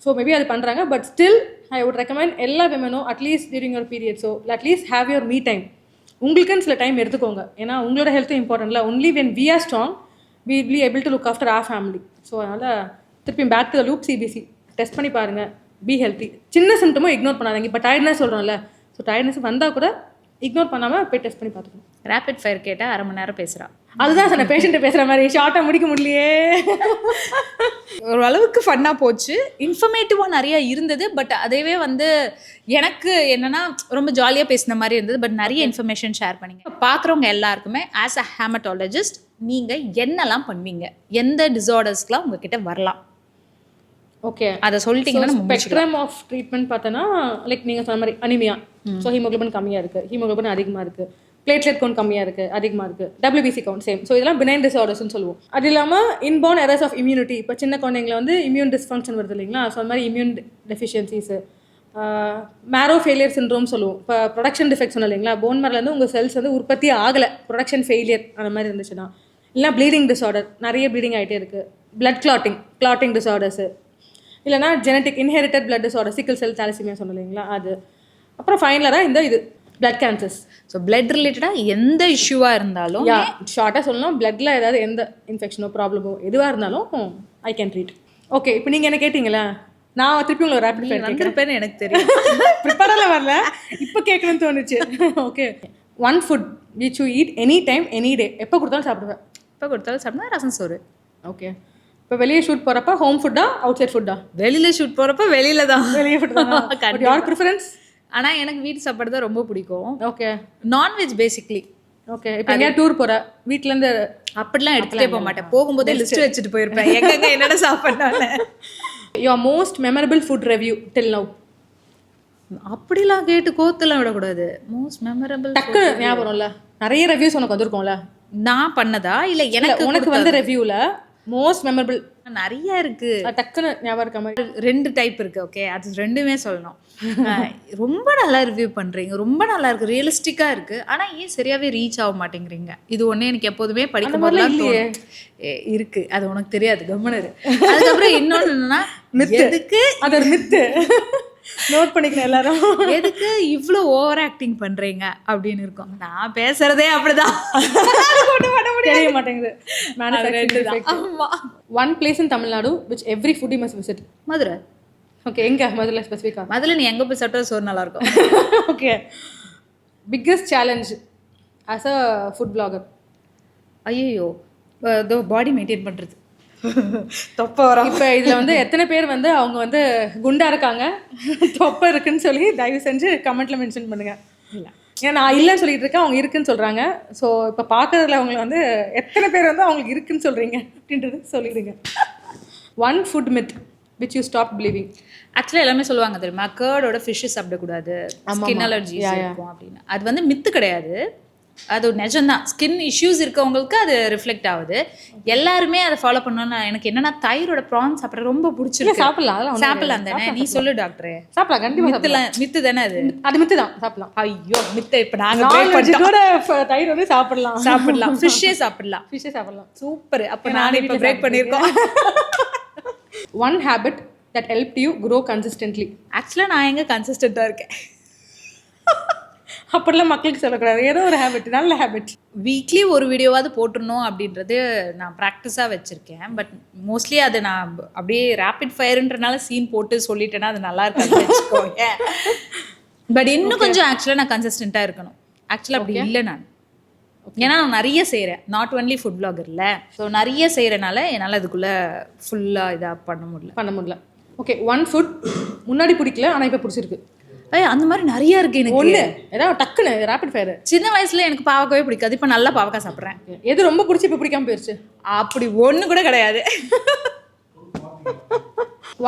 [SPEAKER 1] ஸோ மேபி அது பண்ணுறாங்க. But still I would recommend எல்லா விமனும் அட்லீஸ்ட் டியூரிங் யுவர் பீரியட்ஸோ at least have your me time. உங்களுக்குன்னு சில டைம் எடுத்துக்கோங்க. ஏன்னா உங்களோட ஹெல்த்தும் இம்பார்ட்டன்ட்ல. Only when we are strong we will be able to look after our family. So அதனால் திருப்பி back to the loop. CBC test பண்ணி பாருங்கள், பி ஹெல்த்தி. சின்ன சிம்டமும் இக்னோர் பண்ணாதீங்க. இப்போ டயர்ட்னஸ் சொல்கிறோம்ல, ஸோ டயர்ட்னஸ் வந்தால் கூட இக்னோர் பண்ணாமல் போய் டெஸ்ட் பண்ணி பார்த்துக்கணும்.
[SPEAKER 2] ரேபிட் ஃபயர் கேட்டால் 1/2 மணி நேரம் பேசுகிறான்.
[SPEAKER 1] அதுதான் சார், பேஷண்ட்டை பேசுகிற மாதிரி ஷார்ட்டாக முடிக்க முடியலையே.
[SPEAKER 2] ஓரளவுக்கு ஃபன்னாக போச்சு, இன்ஃபர்மேட்டிவாக நிறையா இருந்தது. பட் அதேவே வந்து எனக்கு என்னென்னா ரொம்ப ஜாலியாக பேசின மாதிரி இருந்தது. பட் நிறைய இன்ஃபர்மேஷன் ஷேர் பண்ணிங்க. பார்க்குறவங்க எல்லாருக்குமே ஆஸ் அ ஹேமட்டாலஜிஸ்ட் நீங்கள் என்னெல்லாம் பண்ணுவீங்க, எந்த டிஸார்டர்ஸ்க்குலாம் உங்ககிட்ட வரலாம்? ஓகே, அதை சொல்லிட்டீங்கன்னா
[SPEAKER 1] ஸ்பெக்ட்ரம் ஆஃப் ட்ரீட்மெண்ட் பார்த்தோன்னா லைக் நீங்கள் சொன்ன மாதிரி அனிமியா. ஸோ ஹீமோகுளோபின் கம்மியாக இருக்குது, ஹீமோகுளோபின் அதிகமாக இருக்குது, பிளேட்லெட் கவுண்ட் கம்மியாக இருக்குது, அதிகமாக இருக்குது, WBC கவுண்ட் சேம். ஸோ இதெல்லாம் பினைன் டிஸார்டர்ஸ்னு சொல்லுவோம். அது இல்லாமல் இன்பார்ன் எரர்ஸ் ஆஃப் இம்யூனிட்டி. இப்போ சின்ன குழந்தைங்களை வந்து இம்யூன் டிஸ்ஃபங்க்ஷன் வருது இல்லைங்களா. ஸோ அந்த மாதிரி இம்யூன் டெஃபிஷியன்சிஸு, மேரோ ஃபெயிலியர் சிண்ட்ரோம் சொல்லுவோம். இப்போ ப்ரொடக்ஷன் டிஃபெக்ட் சொன்னோம் இல்லைங்களா, போன் மேலேருந்து உங்கள் செல்ஸ் வந்து உற்பத்தி ஆகலை, ப்ரொடக்ஷன் ஃபெயிலியர் அந்த மாதிரி இருந்துச்சுன்னா. இல்லைனா ப்ளீடிங் டிஸார்டர், நிறைய ப்ளீடிங் ஆகிட்டே இருக்குது, பிளட் கிளாட்டிங் டிஸார்டர்ஸு, இல்லைனா ஜெனட்டிக் இன்ஹெரிட்டட் பிளட் டிஸார்டர், சிக்கிள் செல் தாலசிமியா சொன்னோம் இல்லைங்களா அது. அப்புறம் ஃபைனலாக இது பிளட் கேன்சர்ஸ்.
[SPEAKER 2] ஸோ பிளட் ரிலேட்டடாக எந்த இஷ்யூவாக இருந்தாலும்
[SPEAKER 1] ஷார்ட்டாக சொல்லணும், பிளட்டில் ஏதாவது எந்த இன்ஃபெக்ஷனோ ப்ராப்ளமோ எதுவாக இருந்தாலும் ஐ கேன் ட்ரீட். ஓகே, இப்போ நீங்கள் என்ன கேட்டிங்களா, நான் திருப்பி உங்களை ரேபிட் ஃபயர்
[SPEAKER 2] வந்திருப்பேன்னு எனக்கு தெரியும்.
[SPEAKER 1] ப்ரிப்பேரெல்லாம் வரல, இப்போ கேட்கணும்னு தோணுச்சு. Okay, one food which you eat any time any day, எப்போ கொடுத்தாலும் சாப்பிடுவேன்.
[SPEAKER 2] எப்போ கொடுத்தாலும் சாப்பிட்டா ரசம் சோறு.
[SPEAKER 1] ஓகே, இப்போ வெளியே ஷூட் போகிறப்ப ஹோம் ஃபுட்டா அவுட் சைட் ஃபுட்டா?
[SPEAKER 2] வெளியில் ஷூட் போகிறப்ப வெளியில் தான்,
[SPEAKER 1] வெளியே ஃபுட் தான். யார் ப்ரிஃபரன்ஸ்?
[SPEAKER 2] ஆனால் எனக்கு வீட்டு சாப்பாடு தான் ரொம்ப பிடிக்கும்.
[SPEAKER 1] Okay,
[SPEAKER 2] non veg basically.
[SPEAKER 1] ஓகே, இப்போ எங்கேயா டூர் போகிற வீட்டிலேருந்து
[SPEAKER 2] அப்படிலாம் எடுத்துகிட்டே போக மாட்டேன், போகும்போதே லிஸ்ட் வச்சுட்டு போயிருப்பேன் எங்கெங்க என்னென்ன சாப்பிட்னால.
[SPEAKER 1] Your most memorable food review till now?
[SPEAKER 2] அப்படிலாம் கேட்டு கோத்தெல்லாம் விடக்கூடாது. மோஸ்ட் மெமரபிள்
[SPEAKER 1] டக்கு ஞாபகம்ல, நிறைய ரிவ்யூஸ் உனக்கு வந்திருக்கும்ல,
[SPEAKER 2] நான் பண்ணதா இல்லை எனக்கு
[SPEAKER 1] உனக்கு வந்து ரிவ்யூவில் மோஸ்ட் மெமரபிள்
[SPEAKER 2] நிறைய இருக்கு,
[SPEAKER 1] டக்குன்னு ஞாபகம் இருக்க மாதிரி.
[SPEAKER 2] 2 டைப் இருக்கு. ஓகே, அது 2மே சொல்லணும். ரொம்ப நல்லா ரிவ்யூ பண்றீங்க, ரொம்ப நல்லா இருக்கு, ரியலிஸ்டிக்கா இருக்கு, ஆனா ஏன் சரியாவே ரீச் ஆக மாட்டேங்கிறீங்க, இது ஒண்ணு எனக்கு எப்போதுமே படிக்கும் போதெல்லாம் இருக்கு. அது உனக்கு தெரியாது, கவனரு. அதுக்கப்புறம் இன்னொன்னு என்னன்னா, எதுக்கு
[SPEAKER 1] அது ஒரு மித்து, நோட் பண்ணிக்கணும் எல்லாரும்,
[SPEAKER 2] எதுக்கு இவ்வளோ ஓவர் ஆக்டிங் பண்றீங்க அப்படின்னு இருக்கும். நான் பேசுறதே அப்படிதான்,
[SPEAKER 1] தெரிய மாட்டேங்குது. One place in Tamil Nadu which every foodie must visit?
[SPEAKER 2] Madurai.
[SPEAKER 1] Okay, எங்க மதுரை ஸ்பெசிஃபிக்கா?
[SPEAKER 2] மதுரை நீ எங்க போய் சாப்பிட்டா சோறு நல்லா இருக்கும்.
[SPEAKER 1] Okay, biggest challenge as a food blogger?
[SPEAKER 2] ஐயோ, பாடி மெயின்டைன் பண்றது. தொப்பை வரும்.
[SPEAKER 1] இப்போ இதில் வந்து எத்தனை பேர் வந்து அவங்க வந்து குண்டா இருக்காங்க, தொப்பை இருக்குன்னு சொல்லி தயவு செஞ்சு கமெண்ட்ல மென்ஷன் பண்ணுங்க. இல்லை, ஏன்னா நான் இல்லைன்னு சொல்லிட்டு இருக்கேன், அவங்க இருக்குன்னு சொல்றாங்க. ஸோ இப்போ பார்க்கறதுல அவங்களை வந்து எத்தனை பேர் வந்து அவங்களுக்கு இருக்குன்னு சொல்றீங்க அப்படின்றது சொல்லிடுங்க. One food myth which you stop believing?
[SPEAKER 2] ஆக்சுவலாக எல்லாமே சொல்லுவாங்க தெரியுமா, கேர்டோட ஃபிஷ்ஷு சாப்பிடக்கூடாது, ஸ்கின் அலர்ஜிஸ் இருக்கும் அப்படின்னு. அது வந்து மித்து கிடையாது, அது ஒரு நிஜம்தான். ஸ்கின் இஷ்யூஸ் இருக்கவங்களுக்கு அது ரிஃப்ளெக்ட் ஆகுது. எல்லாருமே அதை ஃபாலோ பண்ணணும்னு எனக்கு என்னன்னா, தயிரோட ப்ரான் சாப்பிட்ற ரொம்ப பிடிச்சிருக்கு. சாப்பிடலாம் தானே, நீ சொல்லு டாக்டரே.
[SPEAKER 1] சாப்பிடலாம், கண்டிப்பாக.
[SPEAKER 2] மித்து தானே அது?
[SPEAKER 1] அது மித்து தான், சாப்பிடலாம்.
[SPEAKER 2] ஐயோ மித்து, இப்போ நாங்கள்
[SPEAKER 1] கூட தயிர் வந்து சாப்பிடலாம்,
[SPEAKER 2] ஃபிஷ்ஷே சாப்பிடலாம், சூப்பர். அப்போ நானே இப்போ பிரேக் பண்ணியிருக்கோம்.
[SPEAKER 1] One habit that helped you grow consistently?
[SPEAKER 2] ஆக்சுவலாக நான் எங்கே கன்சிஸ்டண்ட்டாக இருக்கேன்,
[SPEAKER 1] அப்படிலாம் மக்களுக்கு சொல்லக்கூடாது. ஏதோ ஒரு ஹேபிட், நல்ல ஹேபிட்.
[SPEAKER 2] வீக்லி ஒரு வீடியோவாவது போட்டுடணும் அப்படின்றது நான் ப்ராக்டிஸாக வச்சுருக்கேன். பட் மோஸ்ட்லி அதை நான் அப்படியே ரேபிட் ஃபயருன்றனால சீன் போட்டு சொல்லிட்டேன்னா அது நல்லா இருக்காது வச்சுக்கோங்க. பட் இன்னும் கொஞ்சம் ஆக்சுவலாக நான் கன்சிஸ்டண்ட்டாக இருக்கணும். ஆக்சுவலாக அப்படி இல்லை நான், ஏன்னா நான் நிறைய செய்கிறேன், நாட் ஒன்லி ஃபுட் பிளாகரில். ஸோ நிறைய செய்கிறனால என்னால் அதுக்குள்ளே ஃபுல்லாக இதாக பண்ண முடியல. ஓகே, ஒன் ஃபுட் முன்னாடி பிடிக்கல ஆனால் இப்போ பிடிச்சிருக்கு. அந்த மாதிரி நிறைய இருக்கு எனக்கு.
[SPEAKER 1] ஒன்று ஏதாவது டக்குன்னு ரேபிட் ஃபயர்.
[SPEAKER 2] சின்ன வயசுல எனக்கு பாவக்காவே பிடிக்காது, இப்போ நல்லா பாவக்காய் சாப்பிட்றேன்.
[SPEAKER 1] எது ரொம்ப பிடிச்சி இப்போ பிடிக்காம போயிடுச்சு?
[SPEAKER 2] அப்படி ஒன்று கூட கிடையாது.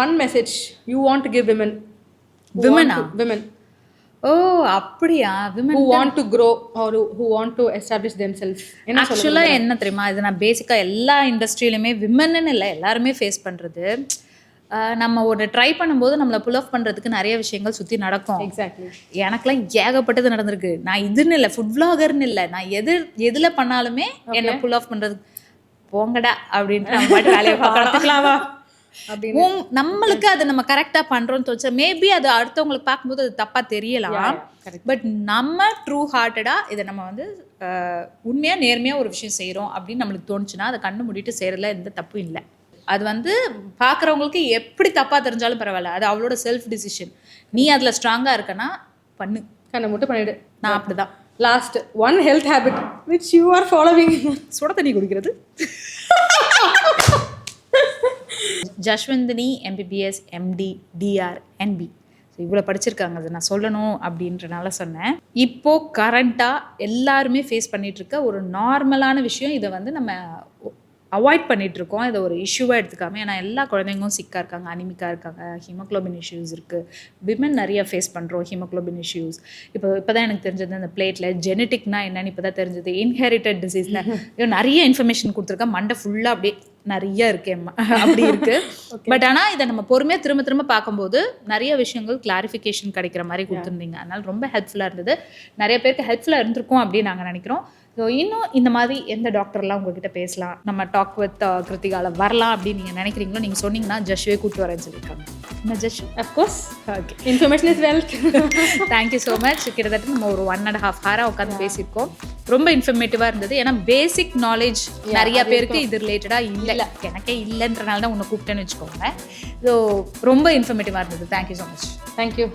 [SPEAKER 1] One message you want to give women? Women.
[SPEAKER 2] ஓ அப்படியா?
[SPEAKER 1] Women who want to grow or who want to establish themselves.
[SPEAKER 2] ஆக்சுவலாக என்ன தெரியுமா, இது நான் பேசிக்காக எல்லா இண்டஸ்ட்ரியிலுமே விமன்னு இல்லை எல்லாருமே ஃபேஸ் பண்ணுறது. நம்ம ஒரு ட்ரை பண்ணும்போது நம்மளை புல் ஆஃப் பண்ணுறதுக்கு நிறைய விஷயங்கள் சுற்றி நடக்கும்.
[SPEAKER 1] எக்ஸாக்ட்லி.
[SPEAKER 2] எனக்குலாம் ஏகப்பட்டது நடந்திருக்கு. நான் இதுன்னு இல்லை, ஃபுட் விளாகர்னு இல்லை, நான் எதில் பண்ணாலுமே என்னை புல் ஆஃப் பண்ணுறதுக்கு போங்கடா அப்படின்ட்டு நம்ம பாட்டு வேலையை பார்க்கலாமா அப்படின்னு. நம்மளுக்கு அது நம்ம கரெக்டாக பண்ணுறோன்னு தோச்சா மேபி அது அடுத்தவங்களுக்கு பார்க்கும்போது அது தப்பாக தெரியலாம். பட் நம்ம ட்ரூ ஹார்ட்டடாக இதை நம்ம வந்து உண்மையாக நேர்மையாக ஒரு விஷயம் செய்கிறோம் அப்படின்னு நம்மளுக்கு தோணுச்சுன்னா அதை கண்ணு மூடிட்டு செய்கிறதுல எந்த தப்பும் இல்லை. அது வந்து பார்க்குறவங்களுக்கு எப்படி தப்பாக தெரிஞ்சாலும் பரவாயில்ல, அது அவளோட செல்ஃப் டிசிஷன். நீ அதில் ஸ்ட்ராங்காக இருக்கனா பண்ணு,
[SPEAKER 1] கண்ணை மட்டும் பண்ணிவிடு.
[SPEAKER 2] நான் அப்படி தான்.
[SPEAKER 1] Last one health habit which you are following?
[SPEAKER 2] சுட தண்ணி குடிக்கிறது. ஜஷ்வந்தினி MBBS MD DR NB இவ்வளோ படிச்சிருக்காங்க, அதை நான் சொல்லணும் அப்படின்றனால சொன்னேன். இப்போது கரண்ட்டாக எல்லாருமே ஃபேஸ் பண்ணிகிட்ருக்க ஒரு நார்மலான விஷயம், இதை வந்து நம்ம அவாய்ட் பண்ணிகிட்ருக்கோம், இதை ஒரு இஷ்யூவாக எடுத்துக்காமல். ஏன்னா எல்லா குழந்தைங்களும் சிக்காக இருக்காங்க, அனிமிக்காக இருக்காங்க, ஹீமோக்ளோபின் இஷ்யூஸ் இருக்குது. விமன் நிறைய ஃபேஸ் பண்ணுறோம் ஹீமோக்ளோபின் இஷ்யூஸ். இப்போ தான் எனக்கு தெரிஞ்சது அந்த பிளேட்டில் ஜெனட்டிக்னா என்னன்னு இப்போ தான் தெரிஞ்சது. இன்ஹெரிட்டட் டிசீஸ்னா நிறைய இன்ஃபர்மேஷன் கொடுத்துருக்கேன், மண்டை ஃபுல்லாக அப்படியே நிறைய இருக்கு அப்படி இருக்கு. பட் ஆனால் இதை நம்ம பொறுமையாக திரும்ப திரும்ப பார்க்கும்போது நிறைய விஷயங்கள் கிளாரிஃபிகேஷன் கிடைக்கிற மாதிரி கொடுத்துருந்தீங்க. அதனால ரொம்ப ஹெல்ப்ஃபுல்லாக இருந்தது. நிறைய பேருக்கு ஹெல்ப்ஃபுல்லாக இருந்திருக்கும் அப்படின்னு நாங்கள் நினைக்கிறோம். ஸோ இன்னும் இந்த மாதிரி எந்த டாக்டர்லாம் உங்ககிட்ட பேசலாம், நம்ம டாக் வித் கிருத்திகாவில் வரலாம் அப்படின்னு நீங்கள் நினைக்கிறீங்களோ நீங்கள் சொன்னீங்கன்னா ஜஷ்வே கூப்பிட்டு வரேன்னு சொல்லியிருக்காங்க. என்ன Jash?
[SPEAKER 1] Of course. Okay, information is wealth.
[SPEAKER 2] Thank you so much. கிட்டத்தட்ட நம்ம ஒரு 1.5 ஹவராக உட்காந்து பேசியிருக்கோம். ரொம்ப இன்ஃபர்மேட்டிவாக இருந்தது. ஏன்னா பேசிக் நாலேஜ் நிறைய பேருக்கு இது ரிலேட்டடாக இல்லை, எனக்கே இல்லைன்றனால தான் உன்னை கூப்பிட்டேன்னு வச்சுக்கோங்க. ஸோ ரொம்ப இன்ஃபர்மேட்டிவாக இருந்தது. Thank you so much.
[SPEAKER 1] தேங்க்யூ.